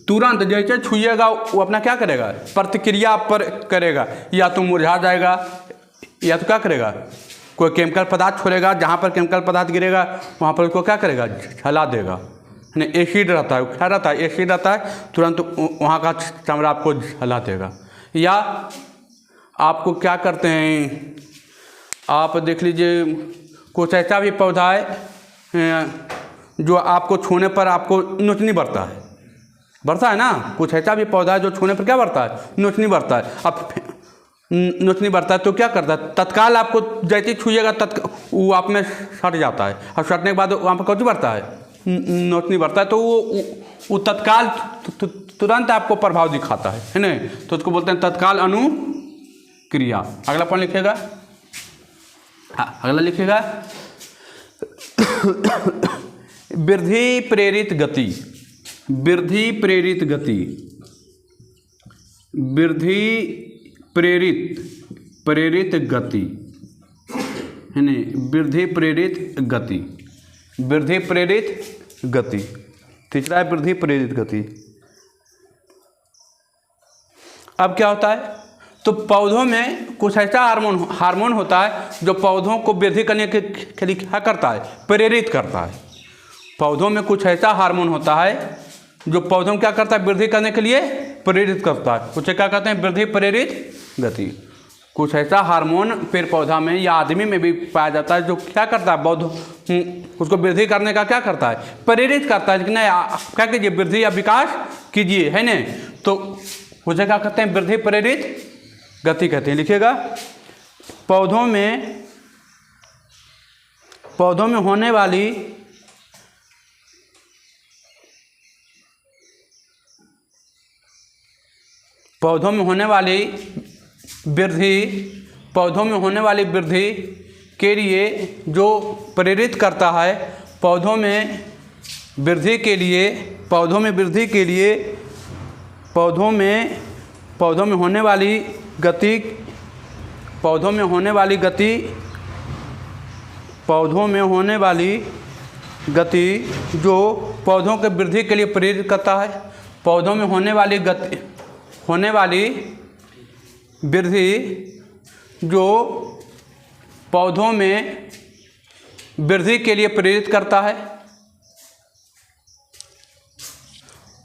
तुरंत जैसे छुइएगा वो अपना क्या करेगा? प्रतिक्रिया आप पर करेगा। या तो मुरझा जाएगा या तो क्या करेगा? कोई केमिकल पदार्थ छोड़ेगा। जहाँ पर केमिकल पदार्थ गिरेगा वहाँ पर उसको क्या करेगा? जला देगा, है ना। एसिड रहता है, क्या रहता है? एसिड रहता है, तुरंत वहाँ का चमड़ा आपको जला देगा। या आपको क्या करते हैं, आप देख लीजिए, कुछ ऐसा भी पौधा है जो आपको छूने पर आपको नोचनी बढ़ता है ना। कुछ ऐसा भी पौधा है जो छूने पर क्या बढ़ता है? नोचनी बढ़ता है। अब नोचनी बढ़ता है तो क्या करता है? तत्काल आपको जैसे ही छुइएगा वो आप में सट जाता है, और सटने के बाद वहाँ पर कौन बढ़ता है? नोचनी बढ़ता है। तो वो तत्काल तुरंत आपको प्रभाव दिखाता है ना। तो उसको बोलते हैं तत्काल अनुक्रिया। अगला पॉइंट लिखिएगा, अगला लिखिएगा, वृद्धि प्रेरित गति। वृद्धि प्रेरित गति, वृद्धि प्रेरित गति, है नहीं? वृद्धि प्रेरित गति, वृद्धि प्रेरित गति। तीसरा है वृद्धि प्रेरित गति। अब क्या होता है? तो पौधों में कुछ ऐसा हार्मोन होता है जो पौधों को वृद्धि करने के लिए क्या करता है? प्रेरित करता है। पौधों में कुछ ऐसा हार्मोन होता है जो पौधों में क्या करता है? वृद्धि करने के लिए प्रेरित करता है। उसे क्या कहते हैं? वृद्धि प्रेरित गति। कुछ ऐसा हार्मोन पेड़ पौधा में या आदमी में भी पाया जाता है जो क्या करता है? पौधों उसको वृद्धि करने का क्या करता है? प्रेरित करता है कि नहीं क्या कीजिए, वृद्धि या विकास कीजिए, है ना। तो उसे क्या कहते हैं? वृद्धि प्रेरित गति कहते हैं। लिखिएगा, पौधों में होने वाली वृद्धि के लिए जो प्रेरित करता है, पौधों में वृद्धि के लिए पौधों में होने वाली गति जो पौधों के वृद्धि के लिए प्रेरित करता है, पौधों में होने वाली वृद्धि जो पौधों में वृद्धि के लिए प्रेरित करता है,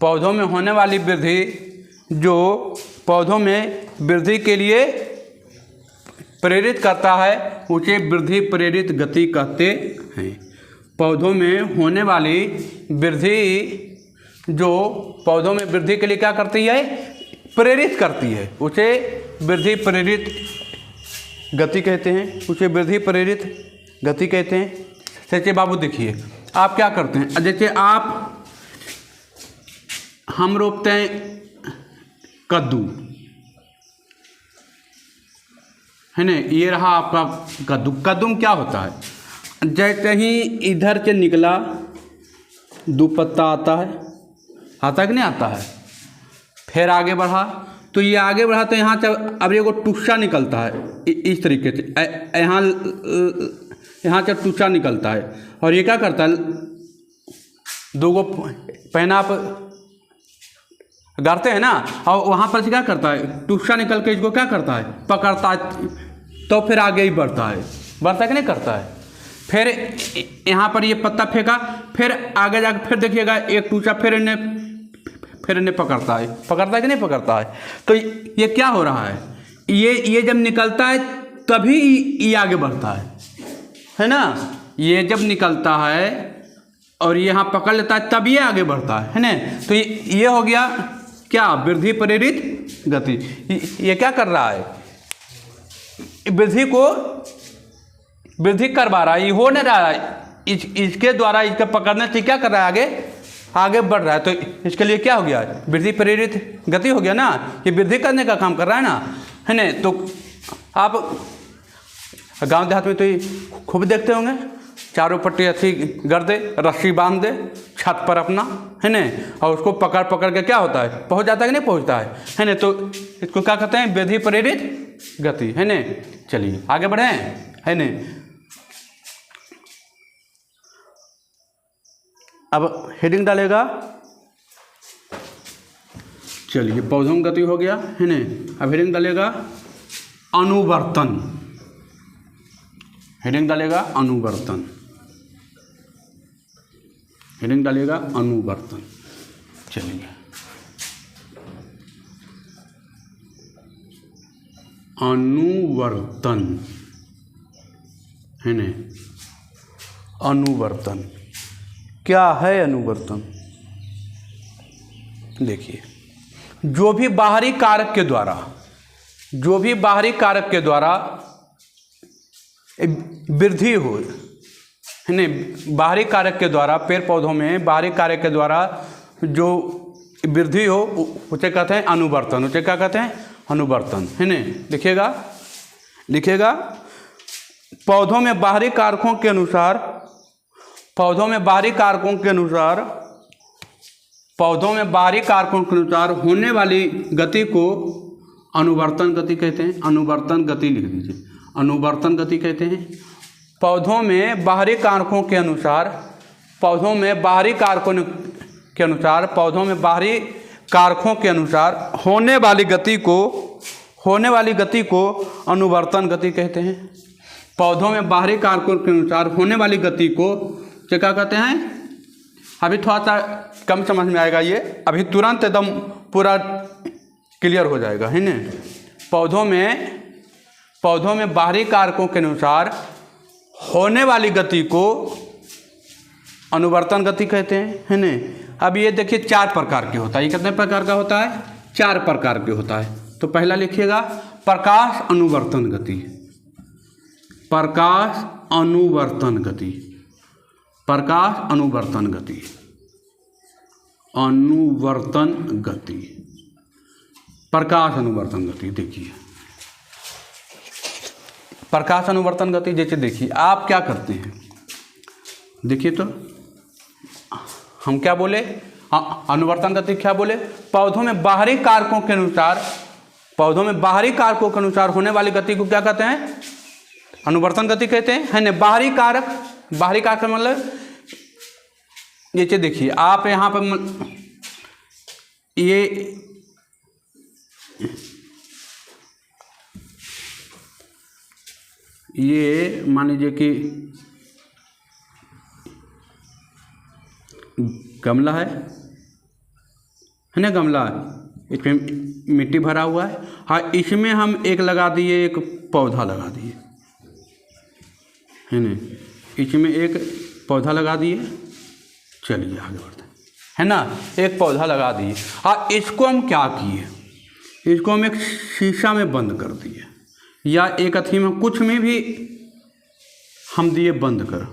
पौधों में होने वाली वृद्धि जो पौधों में वृद्धि के लिए प्रेरित करता है उसे वृद्धि प्रेरित गति कहते हैं। पौधों में होने वाली वृद्धि जो पौधों में वृद्धि के लिए क्या करती है, प्रेरित करती है, उसे वृद्धि प्रेरित गति कहते हैं, उसे वृद्धि प्रेरित गति कहते हैं। जैसे बाबू देखिए, आप क्या करते हैं, जैसे हम रोपते हैं कद्दू, है ना, ये रहा आपका कद्दू। कद्दू में क्या होता है, जैसे ही इधर से निकला दो पत्ता आता है कि नहीं आता है, फिर आगे बढ़ा तो ये आगे बढ़ा तो यहाँ से अब ये को टुस्सा निकलता है इस तरीके से, यहाँ से टुस्सा निकलता है और ये क्या करता है, दो गो पहना आप गाड़ते हैं ना, और वहाँ पर से क्या करता है, टुस्सा निकल के इसको क्या करता है, पकड़ता है, तो फिर आगे ही बढ़ता है कि नहीं करता है। फिर यहाँ पर ये पत्ता फेंका, फिर आगे जाकर फिर देखिएगा एक टुस्सा फिर इन्हें पकड़ता है कि नहीं पकड़ता है। तो ये क्या हो रहा है, ये जब निकलता है तभी ये आगे बढ़ता है ना, ये जब निकलता है और ये यहाँ पकड़ लेता है तब ये आगे बढ़ता है ना। तो ये हो गया क्या, वृद्धि प्रेरित गति। ये क्या कर रहा है, वृद्धि को वृद्धि करवा रहा है, ये हो नहीं रहा है, इसके द्वारा इसके पकड़ने से क्या कर रहा है, आगे बढ़ रहा है। तो इसके लिए क्या हो गया, वृद्धि प्रेरित गति हो गया ना, ये वृद्धि करने का काम कर रहा है ना। तो आप गांव देहात में तो ये खूब देखते होंगे, चारों पट्टी अच्छी कर दे, रस्सी बांध दे छत पर अपना, है ना, और उसको पकड़ पकड़ के क्या होता है, पहुंच जाता है कि नहीं पहुंचता है ना। तो इसको क्या कहते हैं, वृद्धि प्रेरित गति, है ना। चलिए आगे बढ़े, है ना। अब हेडिंग डालेगा, चलिए पौधों में गति हो गया, है ना। अब हेडिंग डालेगा अनुवर्तन, हेडिंग डालेगा अनुवर्तन, हेडिंग डालेगा अनुवर्तन। चलिए अनुवर्तन, है ना। अनुवर्तन क्या है, अनुवर्तन देखिए, जो भी बाहरी कारक के द्वारा वृद्धि हो, है ना, बाहरी कारक के द्वारा, पेड़ पौधों में बाहरी कारक के द्वारा जो वृद्धि हो उसे कहते हैं अनुवर्तन, उसे क्या कहते हैं, अनुवर्तन, है ना। लिखिएगा पौधों में बाहरी कारकों के अनुसार होने वाली गति को अनुवर्तन गति कहते हैं। अनुवर्तन गति लिख दीजिए, अनुवर्तन गति कहते हैं। पौधों में बाहरी कारकों के अनुसार होने वाली गति को अनुवर्तन गति कहते हैं। पौधों में बाहरी कारकों के अनुसार होने वाली गति को क्या कहते हैं, अभी थोड़ा सा कम समझ में आएगा, ये अभी तुरंत एकदम पूरा क्लियर हो जाएगा, है ना। पौधों में बाहरी कारकों के अनुसार होने वाली गति को अनुवर्तन गति कहते हैं, है ना। अब ये देखिए 4 प्रकार के होता है, ये कितने प्रकार का होता है, 4 प्रकार के होता है। तो पहला लिखिएगा प्रकाश अनुवर्तन गति, प्रकाश अनुवर्तन गति, प्रकाश अनुवर्तन गति, अनुवर्तन गति, प्रकाश अनुवर्तन गति। देखिए प्रकाश अनुवर्तन गति, जैसे देखिए आप क्या करते हैं, देखिए तो हम क्या बोले, अनुवर्तन गति क्या बोले, पौधों में बाहरी कारकों के अनुसार होने वाली गति को क्या कहते हैं, अनुवर्तन गति कहते हैं, है ना। बाहरी कारक मतलब जैसे देखिए आप यहाँ पर ये मान लीजिए कि गमला है ना, गमला इसमें मिट्टी भरा हुआ है। हाँ, इसमें हम एक लगा दिए, एक पौधा लगा दिए, है ना, इसमें एक पौधा लगा दिए। चलिए आगे बढ़ते हैं, है ना, एक पौधा लगा दिए। हाँ, इसको हम क्या किए, इसको हम एक शीशा में बंद कर दिए, या एक अथी में कुछ में भी हम दिए बंद कर,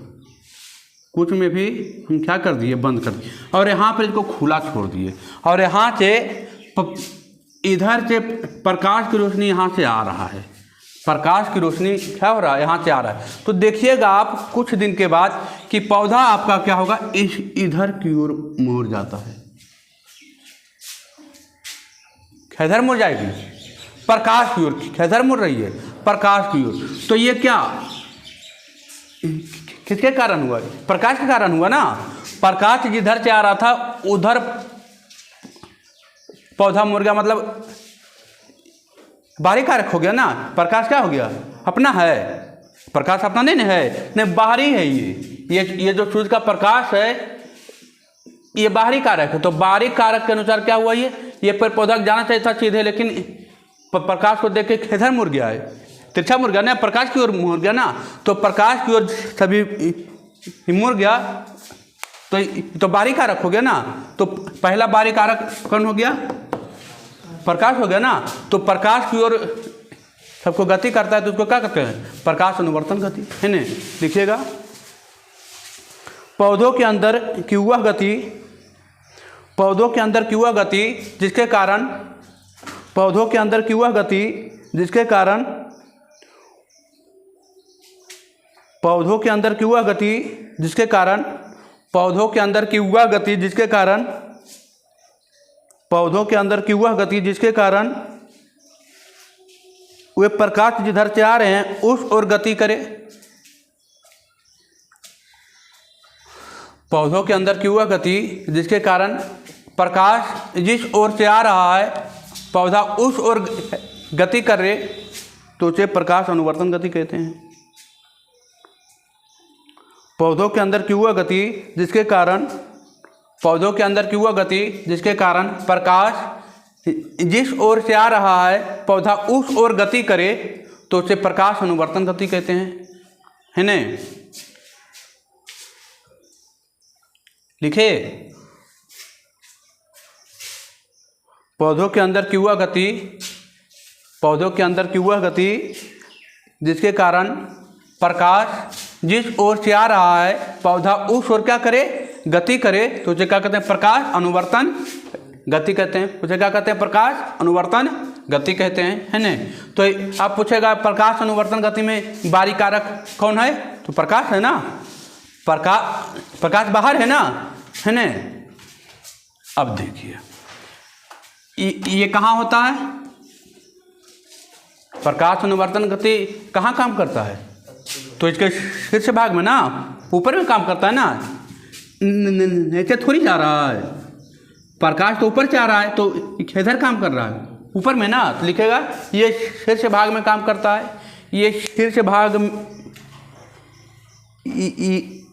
कुछ में भी हम क्या कर दिए, बंद कर दिए। और यहाँ पर इसको खुला छोड़ दिए, और यहाँ से इधर से प्रकाश की रोशनी यहाँ से आ रहा है, प्रकाश की रोशनी क्या हो रहा है, यहाँ से आ रहा है। तो देखिएगा आप कुछ दिन के बाद कि पौधा आपका क्या होगा, इस इधर की ओर मुड़ जाता है। इधर मुड़ जाएगी, प्रकाश की ओर, इधर मुड़ रही है प्रकाश की ओर। तो ये क्या किसके कारण हुआ, प्रकाश के कारण हुआ ना। प्रकाश जिधर से आ रहा था उधर पौधा मुड़ गया, मतलब बाहरी कारक हो गया ना। प्रकाश क्या हो गया, अपना है, प्रकाश अपना नहीं है, नहीं बाहरी है। ये जो सूर्य का प्रकाश है ये बाहरी कारक है। तो बाहरी कारक के अनुसार क्या हुआ, ये पेड़ पौधा जाना चाहिए था सीधे, लेकिन प्रकाश को देख के किधर मुड़ गया है, तिरछा मुड़ गया ना, प्रकाश की ओर मुड़ गया ना। तो प्रकाश की ओर सभी मुड़ गया, तो बाहरी कारक हो गया ना। तो पहला बाहरी कारक कौन हो गया, प्रकाश हो गया ना। तो प्रकाश की ओर सबको गति करता है, तो उसको क्या कहते हैं, प्रकाश अनुवर्तन गति, है ना। लिखिएगा, पौधों के अंदर की वह गति, पौधों के अंदर की वह गति जिसके कारण, पौधों के अंदर की वह गति जिसके कारण, पौधों के अंदर की वह गति जिसके कारण, पौधों के अंदर की वह गति जिसके कारण, पौधों के अंदर की वह गति जिसके कारण वे प्रकाश जिधर से आ रहे हैं उस ओर गति करे। पौधों के अंदर की वह गति जिसके कारण प्रकाश जिस ओर से आ रहा है पौधा उस ओर गति कर रहे, तो उसे प्रकाश अनुवर्तन गति कहते हैं। पौधों के अंदर की वह गति जिसके कारण, पौधों के अंदर की वह गति जिसके कारण प्रकाश जिस ओर से आ रहा है पौधा उस ओर गति करे, तो उसे प्रकाश अनुवर्तन गति कहते हैं, है ना। लिखे, पौधों के अंदर की वह गति, पौधों के अंदर की वह गति जिसके कारण प्रकाश जिस ओर से आ रहा है पौधा उस ओर क्या करे, गति करे, तो उसे क्या कहते हैं, प्रकाश अनुवर्तन गति कहते हैं। उसे क्या कहते हैं, प्रकाश अनुवर्तन गति कहते हैं, है ना। तो आप पूछेगा प्रकाश अनुवर्तन गति में बाहरी कारक कौन है, तो प्रकाश है ना, प्रकाश बाहर है ना, है ना। अब देखिए ये कहाँ होता है, प्रकाश अनुवर्तन गति कहाँ काम करता है, तो इसके शीर्ष भाग में ना, ऊपर में काम करता है ना, नीचे थोड़ी जा रहा है। प्रकाश तो ऊपर से आ रहा है, तो इधर काम कर रहा है ऊपर में ना। तो लिखेगा ये शीर्ष भाग में काम करता है, ये शीर्ष भाग,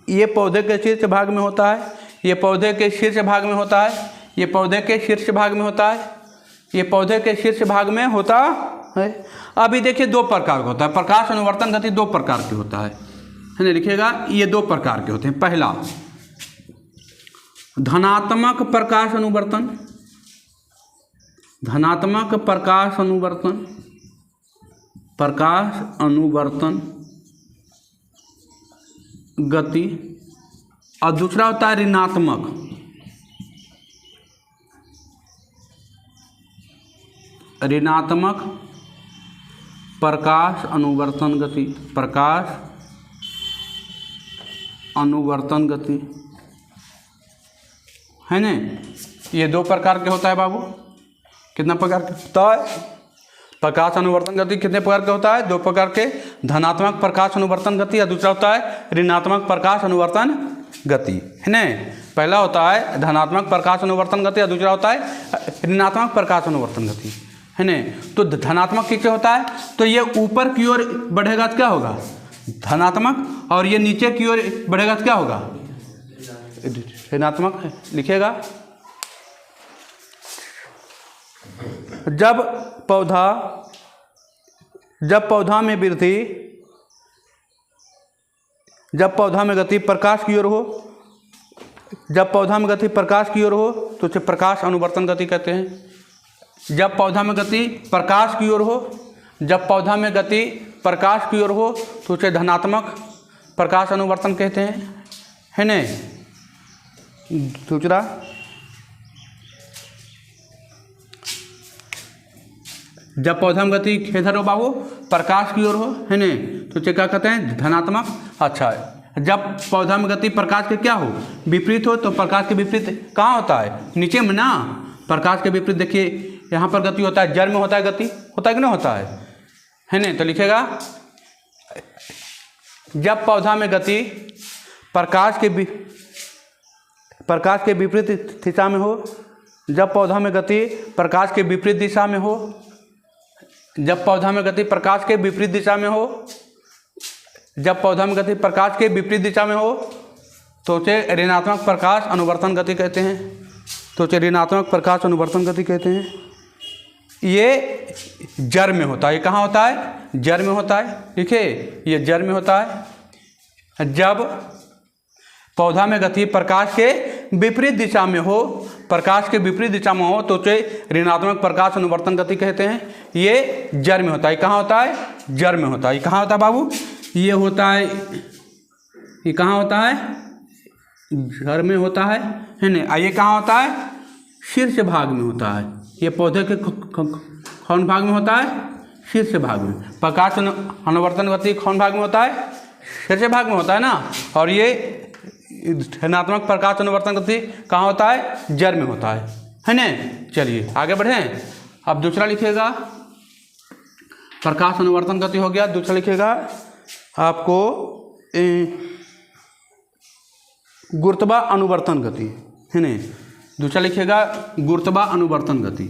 ये पौधे के शीर्ष भाग में होता है, ये पौधे के शीर्ष भाग में होता है, ये पौधे के शीर्ष भाग में होता है, ये पौधे के शीर्ष भाग में होता है। अभी देखिए दो प्रकार का होता है, प्रकाश अनुवर्तन गति दो प्रकार की होता है ना। लिखिएगा ये दो प्रकार के होते हैं। पहला धनात्मक प्रकाश अनुवर्तन, धनात्मक प्रकाश अनुवर्तन, प्रकाश अनुवर्तन गति, और दूसरा होता है ऋणात्मक, ऋणात्मक प्रकाश अनुवर्तन गति, प्रकाश अनुवर्तन गति, है ना। ये दो प्रकार के होता है बाबू। कितना प्रकार के होता है, प्रकाश अनुवर्तन गति कितने प्रकार के होता है, दो प्रकार के, धनात्मक प्रकाश अनुवर्तन गति या दूसरा होता है ऋणात्मक प्रकाश अनुवर्तन गति, है ना। पहला होता है धनात्मक प्रकाश अनुवर्तन गति या दूसरा होता है ऋणात्मक प्रकाश अनुवर्तन गति, है ना। तो धनात्मक किससे होता है, तो ये ऊपर की ओर बढ़ेगा तो क्या होगा, धनात्मक, और ये नीचे की ओर बढ़ेगा तो क्या होगा, ऋणात्मक। लिखिएगा जब पौधा में वृद्धि, जब पौधा में गति प्रकाश की ओर हो, जब पौधा में गति प्रकाश की ओर हो तो उसे प्रकाश अनुवर्तन गति कहते हैं। जब पौधा में गति प्रकाश की ओर हो, जब पौधा में गति प्रकाश की ओर हो तो उसे धनात्मक प्रकाश अनुवर्तन कहते हैं, है न। दूसरा, जब पौधा में गति किधर हो बाबू, प्रकाश की ओर हो, है न, तो उसे क्या कहते हैं, धनात्मक। अच्छा, जब पौधा में गति प्रकाश के क्या हो, विपरीत हो, तो प्रकाश के विपरीत कहाँ होता है, नीचे में ना। प्रकाश के विपरीत देखिए यहाँ पर गति होता है, जड़ में होता है गति, होता है कि नहीं होता है न। तो लिखेगा जब पौधा में गति प्रकाश के विपरीत दिशा में हो, जब पौधा में गति प्रकाश के विपरीत दिशा में हो, जब पौधा में गति प्रकाश के विपरीत दिशा में हो, जब पौधा में गति प्रकाश के विपरीत दिशा में हो तो उसे ऋणात्मक प्रकाश अनुवर्तन गति कहते हैं। तो उसे ऋणात्मक प्रकाश अनुवर्तन गति कहते हैं। ये जड़ में होता है। ये कहाँ होता है, जड़ में होता है। देखिए ये जड़ में होता है। जब पौधा में गति प्रकाश के विपरीत दिशा में हो, प्रकाश के विपरीत दिशा में हो तो उसे ऋणात्मक प्रकाश अनुवर्तन गति कहते हैं। ये जड़ में होता है। कहाँ होता है, जड़ में होता है। कहाँ होता है बाबू, ये होता है, ये कहाँ होता है, जड़ में होता है ना। ये कहाँ होता है, शीर्ष भाग में होता है। ये पौधे के कौन भाग में होता है, शीर्ष भाग में। प्रकाश अनुवर्तन गति कौन भाग में होता है, शीर्ष भाग में होता है ना। और ये धनात्मक प्रकाश अनुवर्तन गति कहाँ होता है, जड़ में होता है ना। चलिए आगे बढ़ें। अब दूसरा लिखिएगा, प्रकाश अनुवर्तन गति हो गया। दूसरा लिखिएगा आपको गुरुत्वा अनुवर्तन गति, है ना। दूसरा लिखिएगा गुरुत्वा अनुवर्तन गति।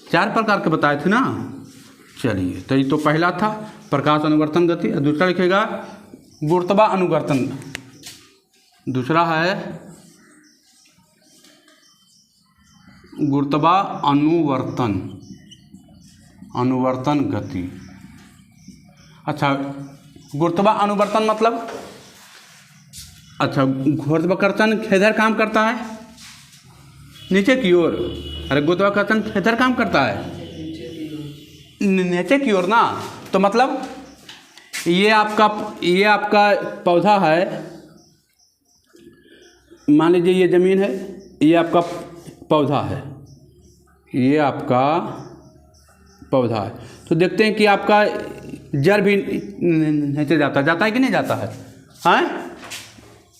4 प्रकार के बताए थे ना। चलिए तो ये तो पहला था प्रकाश अनुवर्तन गति। दूसरा लिखिएगा गुरुत्वा अनुवर्तन। दूसरा है गुरुत्वा अनुवर्तन गति। अच्छा, गुरुत्वा अनुवर्तन मतलब, अच्छा गुरुत्वाकर्षण किधर काम करता है, नीचे की ओर। अरे गुरुत्वाकर्षण किधर काम करता है, नीचे की ओर ना। तो मतलब ये आपका पौधा है, मान लीजिए ये ज़मीन है, ये आपका पौधा है, ये आपका पौधा है। तो देखते हैं कि आपका जड़ भी नीचे जाता है कि नहीं जाता है, हाँ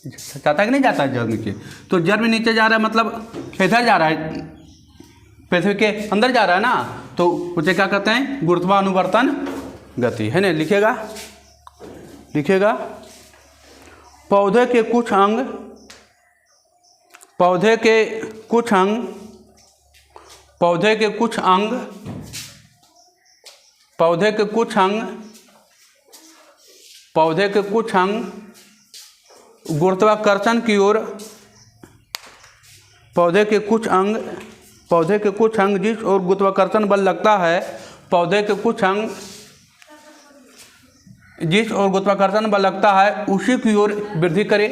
जाता है कि नहीं जाता है जड़ नीचे। तो जड़ भी नीचे जा रहा है, मतलब इधर जा रहा है, पृथ्वी के अंदर जा रहा है ना। तो उसे क्या कहते हैं, गुरुत्वा अनुवर्तन गति, है ना। लिखिएगा पौधे के कुछ अंग गुरुत्वाकर्षण की ओर, पौधे के कुछ अंग जिस ओर गुरुत्वाकर्षण बल लगता है, पौधे के कुछ अंग जिस ओर गुरुत्वाकर्षण बल लगता है उसी की ओर वृद्धि करे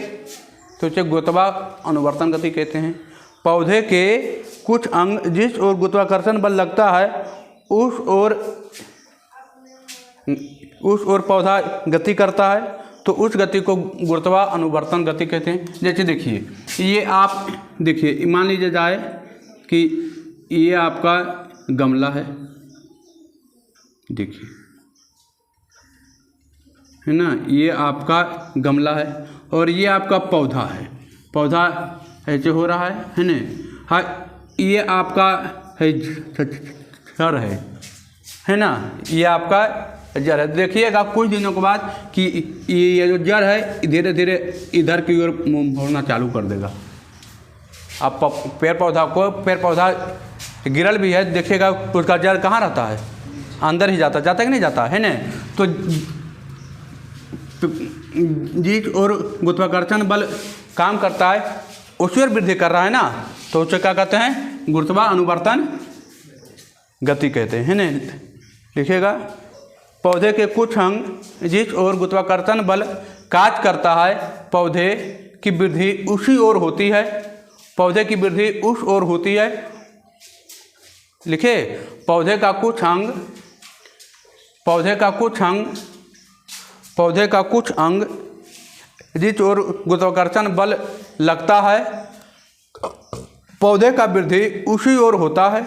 तो उसे गुरुत्वा अनुवर्तन गति कहते हैं। पौधे के कुछ अंग जिस ओर गुरुत्वाकर्षण बल लगता है उस ओर पौधा गति करता है, तो उस गति को गुरुत्वा अनुवर्तन गति कहते हैं। जैसे देखिए, ये आप देखिए, मान लीजिए जाए कि ये आपका गमला है, देखिए है ना, ये आपका गमला है और ये आपका पौधा है। पौधा ऐसे हो रहा है ना। हाँ, ये आपका है जड़ है ना, ये आपका जड़ है। देखिएगा कुछ दिनों के बाद कि ये जो जड़ है धीरे धीरे इधर की ओर मुड़ना चालू कर देगा। आप पेड़ पौधा गिरल भी है, देखिएगा उसका जड़ कहाँ रहता है, अंदर ही जाता है कि नहीं जाता है ना। तो जिस और गुरुत्वाकर्षण बल काम करता है उसी ओर वृद्धि कर रहा है ना, तो उसे क्या कहते हैं, गुरुत्वा अनुवर्तन गति कहते हैं, है ना। लिखिएगा, पौधे के कुछ अंग जिस ओर गुरुत्वाकर्षण बल कार्य करता है, पौधे की वृद्धि उसी ओर होती है, पौधे की वृद्धि उस ओर होती है। लिखे, पौधे का कुछ अंग जिस ओर गुरुत्वाकर्षण बल लगता है, पौधे का वृद्धि उसी ओर होता है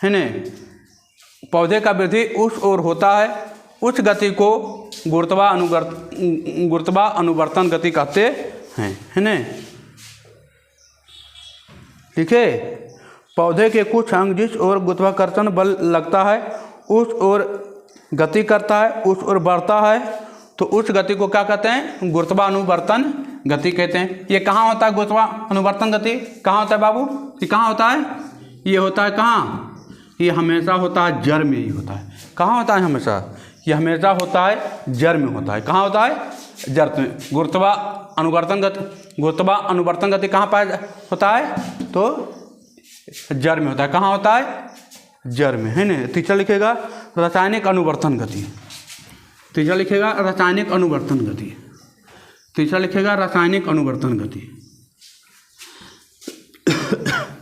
ना। पौधे का वृद्धि उस ओर होता है, उस गति को गुरुत्वा अनुवर्तन गति कहते हैं, है ना। ठीक है, पौधे के कुछ अंग जिस ओर गुरुत्वाकर्षण बल लगता है उस ओर गति करता है, उस ओर बढ़ता है, तो उस गति को क्या कहते हैं? गुरुत्वानुवर्तन गति कहते हैं। ये कहाँ होता है गुरुत्वानुवर्तन गति? कहाँ होता है बाबू? ये कहाँ होता है? ये होता है कहाँ? ये हमेशा होता है जड़ में ही होता है। कहाँ होता है हमेशा? ये हमेशा होता है जड़ में होता है। कहाँ होता है? जड़ में। गुरुत्वानुवर्तन गति कहाँ पाया होता है? तो जड़ में होता है। कहाँ होता है? जड़ में, है ना। तीसरा लिखेगा रासायनिक अनुवर्तन गति। तीसरा लिखेगा रासायनिक अनुवर्तन गति। तीसरा लिखेगा रासायनिक अनुवर्तन गति।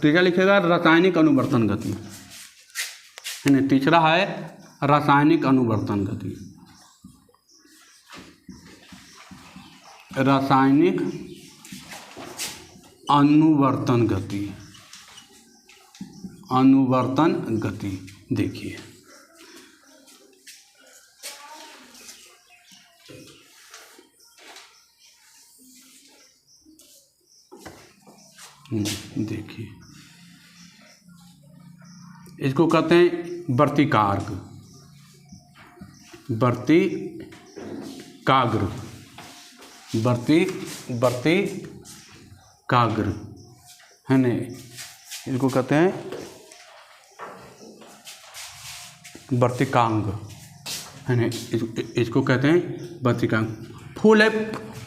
तीसरा लिखेगा रासायनिक अनुवर्तन गति, है ना। तीसरा है रासायनिक अनुवर्तन गति। रासायनिक अनुवर्तन गति, अनुवर्तन गति। देखिए, देखिए इसको कहते हैं वर्तिकाग्र, वर्तिकाग्र, वर्तिकाग्र, है ना। इसको कहते हैं वर्तिकांग, है ना। इसको कहते हैं वर्तिकांग। फूल है,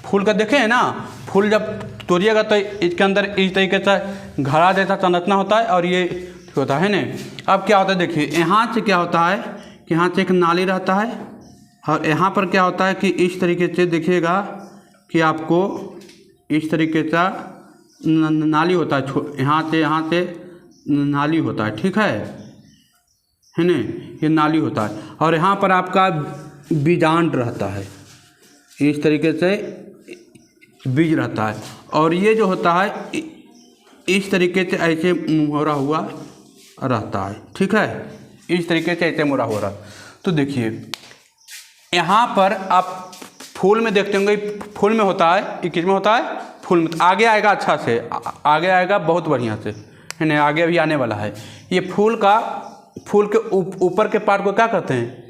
फूल का देखे है ना, फूल जब तोड़िएगा तो इसके अंदर इस तरीके से घड़ा जैसा संरचना होता है और ये होता है ना। अब क्या होता है देखिए, यहाँ से क्या होता है कि यहाँ से एक नाली रहता है और यहाँ पर क्या होता है कि इस तरीके से देखिएगा कि आपको इस तरीके से नाली होता है, यहाँ से नाली होता है, ठीक है ना। ये नाली होता है और यहाँ पर आपका बीजांड रहता है, इस तरीके से बीज रहता है और ये जो होता है इस तरीके से ऐसे मोड़ा हुआ रहता है, ठीक है। इस तरीके से ऐसे मोड़ा हुआ रहता है। तो देखिए यहाँ पर आप फूल में देखते होंगे, फूल में होता है, ये किस में होता है? फूल में। आगे आएगा, अच्छा से आगे आएगा, बहुत बढ़िया से, है ना। आगे भी आने वाला है। ये फूल के ऊपर के पार्ट को क्या कहते हैं?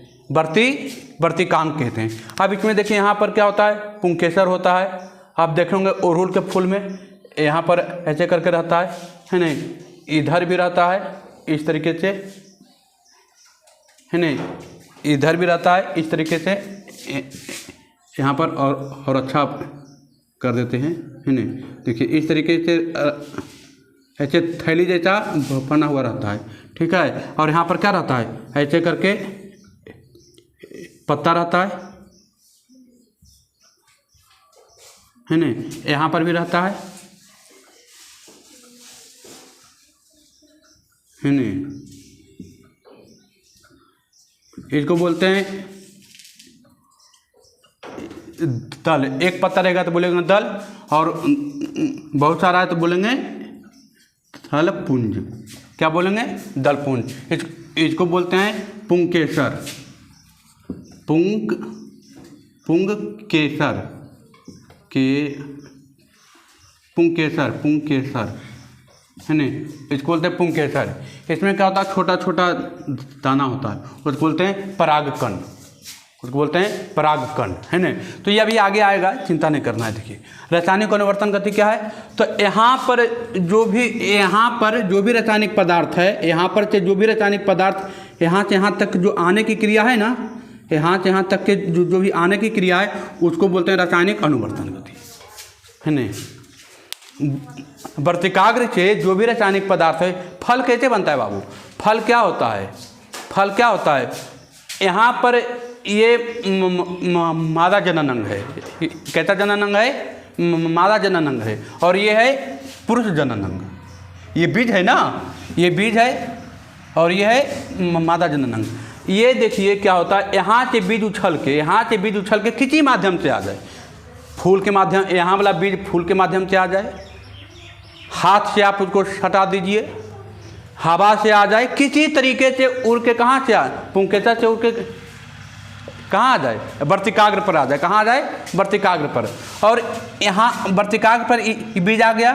वर्तिकांग कहते हैं। अब इसमें देखिए यहाँ पर क्या होता है? पुंकेसर होता है। आप देखेंगे अड़हुल के फूल में यहाँ पर ऐसे करके रहता है ना। इधर भी रहता है इस तरीके से, है ना। इधर भी रहता है इस तरीके से यहाँ पर, और अच्छा कर देते हैं, है ना। देखिए इस तरीके से ऐसे थैली जैसा बना हुआ रहता है, ठीक है। और यहाँ पर क्या रहता है? ऐसे करके पत्ता रहता है ना। यहाँ पर भी रहता है ना। इसको बोलते हैं दल। एक पत्ता रहेगा तो बोलेंगे दल, और बहुत सारा है तो बोलेंगे थल पुंज। क्या बोलेंगे? दल पुंज। इसको बोलते हैं पुंकेसर, पुंकेसर है ना। इसको बोलते हैं पुंकेसर। इसमें क्या होता है? छोटा छोटा दाना होता है, उसको बोलते हैं परागकण, उसको बोलते हैं परागकण, है ना। तो ये अभी आगे आएगा, चिंता नहीं करना है। देखिए रासायनिक अनुवर्तन गति क्या है? तो यहाँ पर जो भी रासायनिक पदार्थ है, यहाँ पर से जो भी रासायनिक पदार्थ यहाँ से यहाँ तक जो आने की क्रिया है ना, यहाँ से यहाँ तक के जो भी आने की क्रिया है उसको बोलते हैं रासायनिक अनुवर्तन गति, है ना। वर्तिकाग्र से जो भी रासायनिक पदार्थ है, फल कैसे बनता है बाबू? फल क्या होता है? फल क्या होता है? यहाँ पर ये मादा जननांग है, कैसा जननांग है? मादा जननांग है, और ये है पुरुष जननांग। ये बीज है ना, ये बीज है और ये है मादा जननांग। ये देखिए क्या होता है, यहाँ से बीज उछल के किसी माध्यम से आ जाए, फूल के माध्यम, यहाँ वाला बीज फूल के माध्यम से आ जाए, हाथ से आप उसको हटा दीजिए, हवा से आ जाए, किसी तरीके से उड़ के कहाँ से पुंकेसर से उड़ के कहाँ आ जाए? वर्तिकाग्र पर आ जाए। कहाँ आ जाए? वर्तिकाग्र पर। और यहाँ वर्तिकाग्र पर बीज आ गया,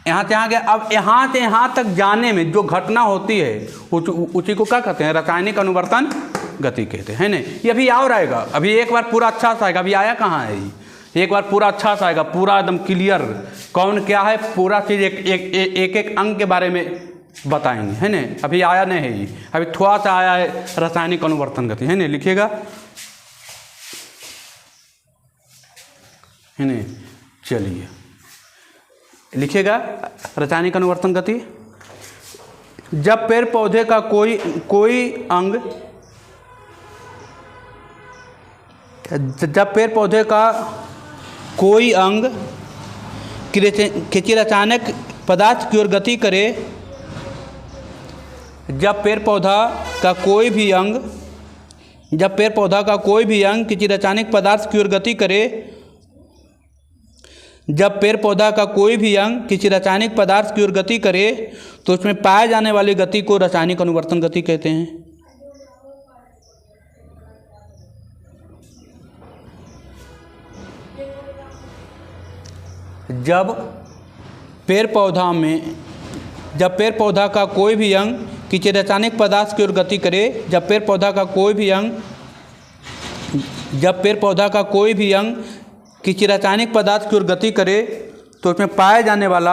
यहाँ से यहाँ गया। अब यहाँ से यहाँ तक जाने में जो घटना होती है उसी को क्या कहते हैं? रासायनिक अनुवर्तन गति कहते हैं, ना। ये अभी और आएगा, अभी एक बार पूरा अच्छा सा आएगा। अभी आया कहाँ है ये? एक बार पूरा अच्छा सा आएगा, पूरा एकदम क्लियर कौन क्या है, पूरा चीज़ एक अंग के बारे में बताएंगे, है ना। अभी आया नहीं है ये, अभी थोड़ा सा आया है रासायनिक अनुवर्तन गति, है ना। लिखिएगा, है ना। चलिए लिखिएगा रासायनिक अनुवर्तन गति। जब पेड़ पौधे का कोई अंग, जब पेड़ पौधे का कोई अंग किसी रासायनिक पदार्थ की ओर गति करे, जब पेड़ पौधा का कोई भी अंग किसी रासायनिक पदार्थ की ओर गति करे, जब पेड़ पौधा का कोई भी अंग किसी रासायनिक पदार्थ की ओर गति करे तो उसमें पाए जाने वाली गति को रासायनिक अनुवर्तन गति कहते हैं। जब पेड़ पौधा का कोई भी अंग किसी रासायनिक पदार्थ की ओर गति करे, जब पेड़ पौधा का कोई भी अंग किसी रासायनिक पदार्थ की ओर गति करे तो उसमें पाए जाने वाले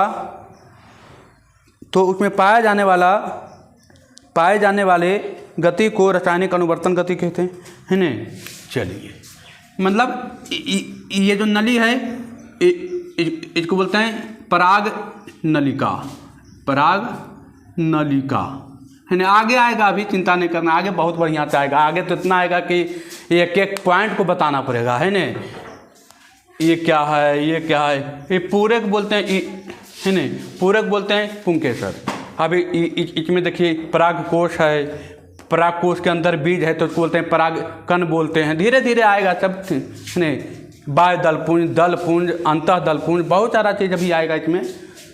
गति को रासायनिक अनुवर्तन गति कहते हैं, है ना। चलिए, मतलब ये जो नली है इसको बोलते हैं पराग नलिका, है ना। आगे आएगा, अभी चिंता नहीं करना, आगे बहुत बढ़िया से आएगा। आगे तो इतना आएगा कि एक एक पॉइंट को बताना पड़ेगा, है ना। ये क्या है, ये क्या है, ये पूरक बोलते हैं, है ना, पूरक बोलते हैं पुंकेसर। अभी इसमें देखिए परागकोश है, परागकोश के अंदर बीज है तो उसको बोलते हैं परागकण बोलते हैं। धीरे धीरे आएगा सब, है ना। बाह्य दलपुंज, अंतः दलपुंज, बहुत सारा चीज़ अभी आएगा इसमें।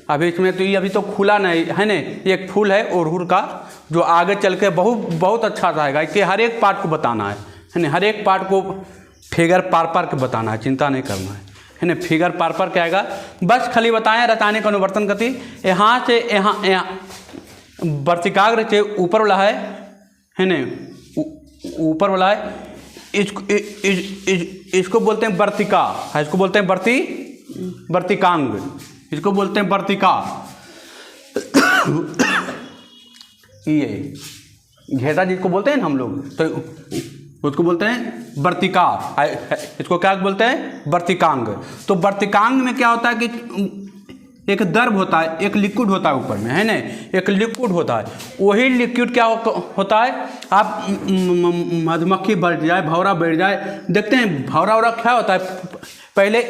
अभी इसमें तो ये अभी तो खुला नहीं है, ना। एक फूल है अड़हुल का, जो आगे चल के बहुत अच्छा सा आएगा। इसके हर एक पार्ट को बताना है ना, हर एक पार्ट को फिगर पार के बताना है, चिंता नहीं करना है ना। फिगर पार के आएगा, बस खाली बताएं रासायनिक अनुवर्तन गति। यहाँ से यहाँ वर्तिकाग्र से ऊपर वाला है ना, ऊपर वाला है, इसको बोलते हैं वर्तिका, इसको बोलते हैं वर्तिकांग, इसको बोलते हैं वर्तिका। ये घेटा जिसको बोलते हैं ना हम लोग, तो उसको बोलते हैं वर्तिका, इसको क्या बोलते हैं? वर्तिकांग। तो वर्तिकांग में क्या होता है कि एक द्रव होता है, एक लिक्विड होता है ऊपर में, है ना, एक लिक्विड होता है। वही लिक्विड क्या होता है, आप मधुमक्खी बैठ जाए, भौरा बैठ जाए, देखते हैं भौरा क्या होता है, पहले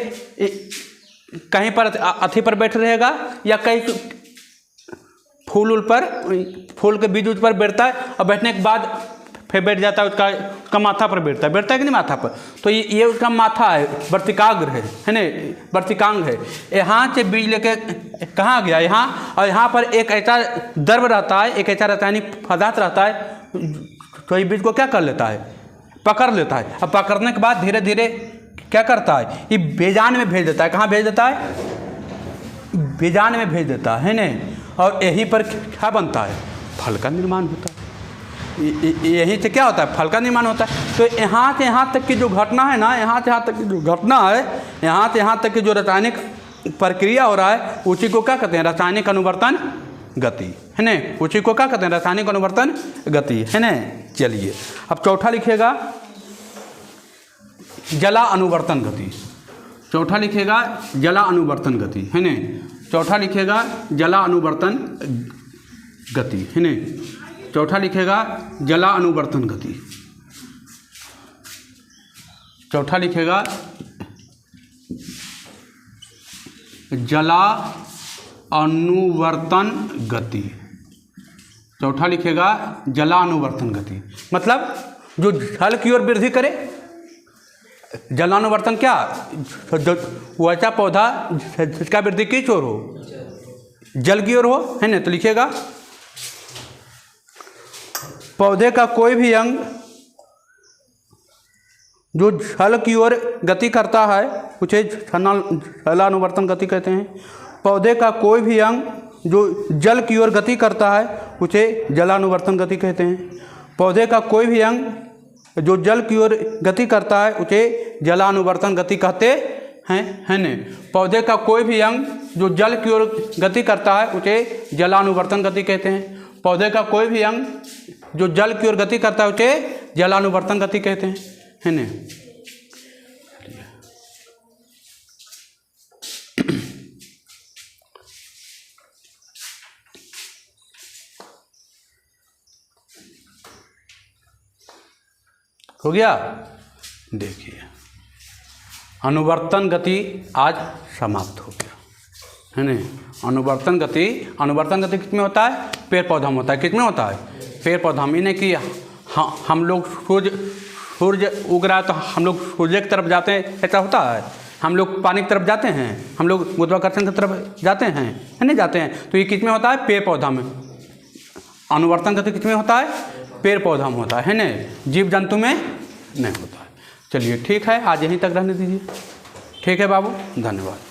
कहीं पर अथी पर बैठ रहेगा या कहीं फूल पर, फूल के बीज पर बैठता है, और बैठने के बाद फिर बैठ जाता है, उसका माथा पर बैठता है कि नहीं, माथा पर। तो ये उसका माथा है, वर्तिकाग्र है ना, वर्तिकांग है। यहाँ से बीज लेके कहाँ गया, यहाँ, और यहाँ पर एक ऐसा द्रव रहता है, एक ऐसा रासायनिक पदार्थ रहता है, तो ये बीज को क्या कर लेता है? पकड़ लेता है। अब पकड़ने के बाद धीरे धीरे क्या करता है, ये बेजान में भेज देता है। कहाँ भेज देता है? बेजान में भेज देता है ना। और यहीं पर क्या बनता है? फल का निर्माण होता है। यहीं से क्या होता है? फल का निर्माण होता है। तो यहाँ से यहाँ तक की जो घटना है ना, यहाँ से यहाँ तक की जो घटना है, यहाँ से यहाँ तक की जो रासायनिक प्रक्रिया हो रहा है, उसी को क्या कहते हैं? रासायनिक अनुवर्तन गति, है ना। उसी को क्या कहते हैं? रासायनिक अनुवर्तन गति, है ना। चलिए अब चौथा लिखिएगा, जला अनुवर्तन गति। चौथा लिखिएगा जला अनुवर्तन गति, है ना। चौथा लिखिएगा जला अनुवर्तन गति, है ना। चौथा लिखेगा जला अनुवर्तन गति। चौथा लिखेगा जला अनुवर्तन गति। चौथा लिखेगा जला अनुवर्तन गति, मतलब जो जल की ओर वृद्धि करे। जलानुवर्तन क्या, वो ऐसा पौधा जिसका वृद्धि किस ओर हो, जल की ओर हो, है ना। तो लिखिएगा पौधे का कोई भी अंग जो जल की ओर गति करता है उसे जलानुवर्तन गति कहते हैं। पौधे का कोई भी अंग जो जल की ओर गति करता है उसे जलानुवर्तन गति कहते हैं। पौधे का कोई भी अंग जो जल की ओर गति करता है उसे जलानुवर्तन गति कहते हैं, है न। पौधे का कोई भी अंग जो जल की ओर गति करता है उसे जलानुवर्तन गति कहते हैं। पौधे का कोई भी अंग जो जल की ओर गति करता है उसे जलानुवर्तन गति कहते हैं, है न। हो गया। देखिए अनुवर्तन गति आज समाप्त हो गया, है ना। अनुवर्तन गति किसमें होता है, पेड़ पौधा में होता है। किसमें होता है, पेड़ पौधा में। यानी कि हम लोग सूर्य उग रहा है तो हम लोग सूर्य की तरफ जाते हैं, ऐसा होता है। हम लोग पानी की तरफ जाते हैं, हम लोग गुरुत्वाकर्षण की तरफ जाते हैं, है नहीं जाते हैं। तो ये किसमें होता है, पेड़ पौधा में। अनुवर्तन गति किसमें होता है, पेड़ पौधा में होता है ना, जीव जंतु में नहीं होता है। चलिए ठीक है, आज यहीं तक रहने दीजिए। ठीक है बाबू, धन्यवाद।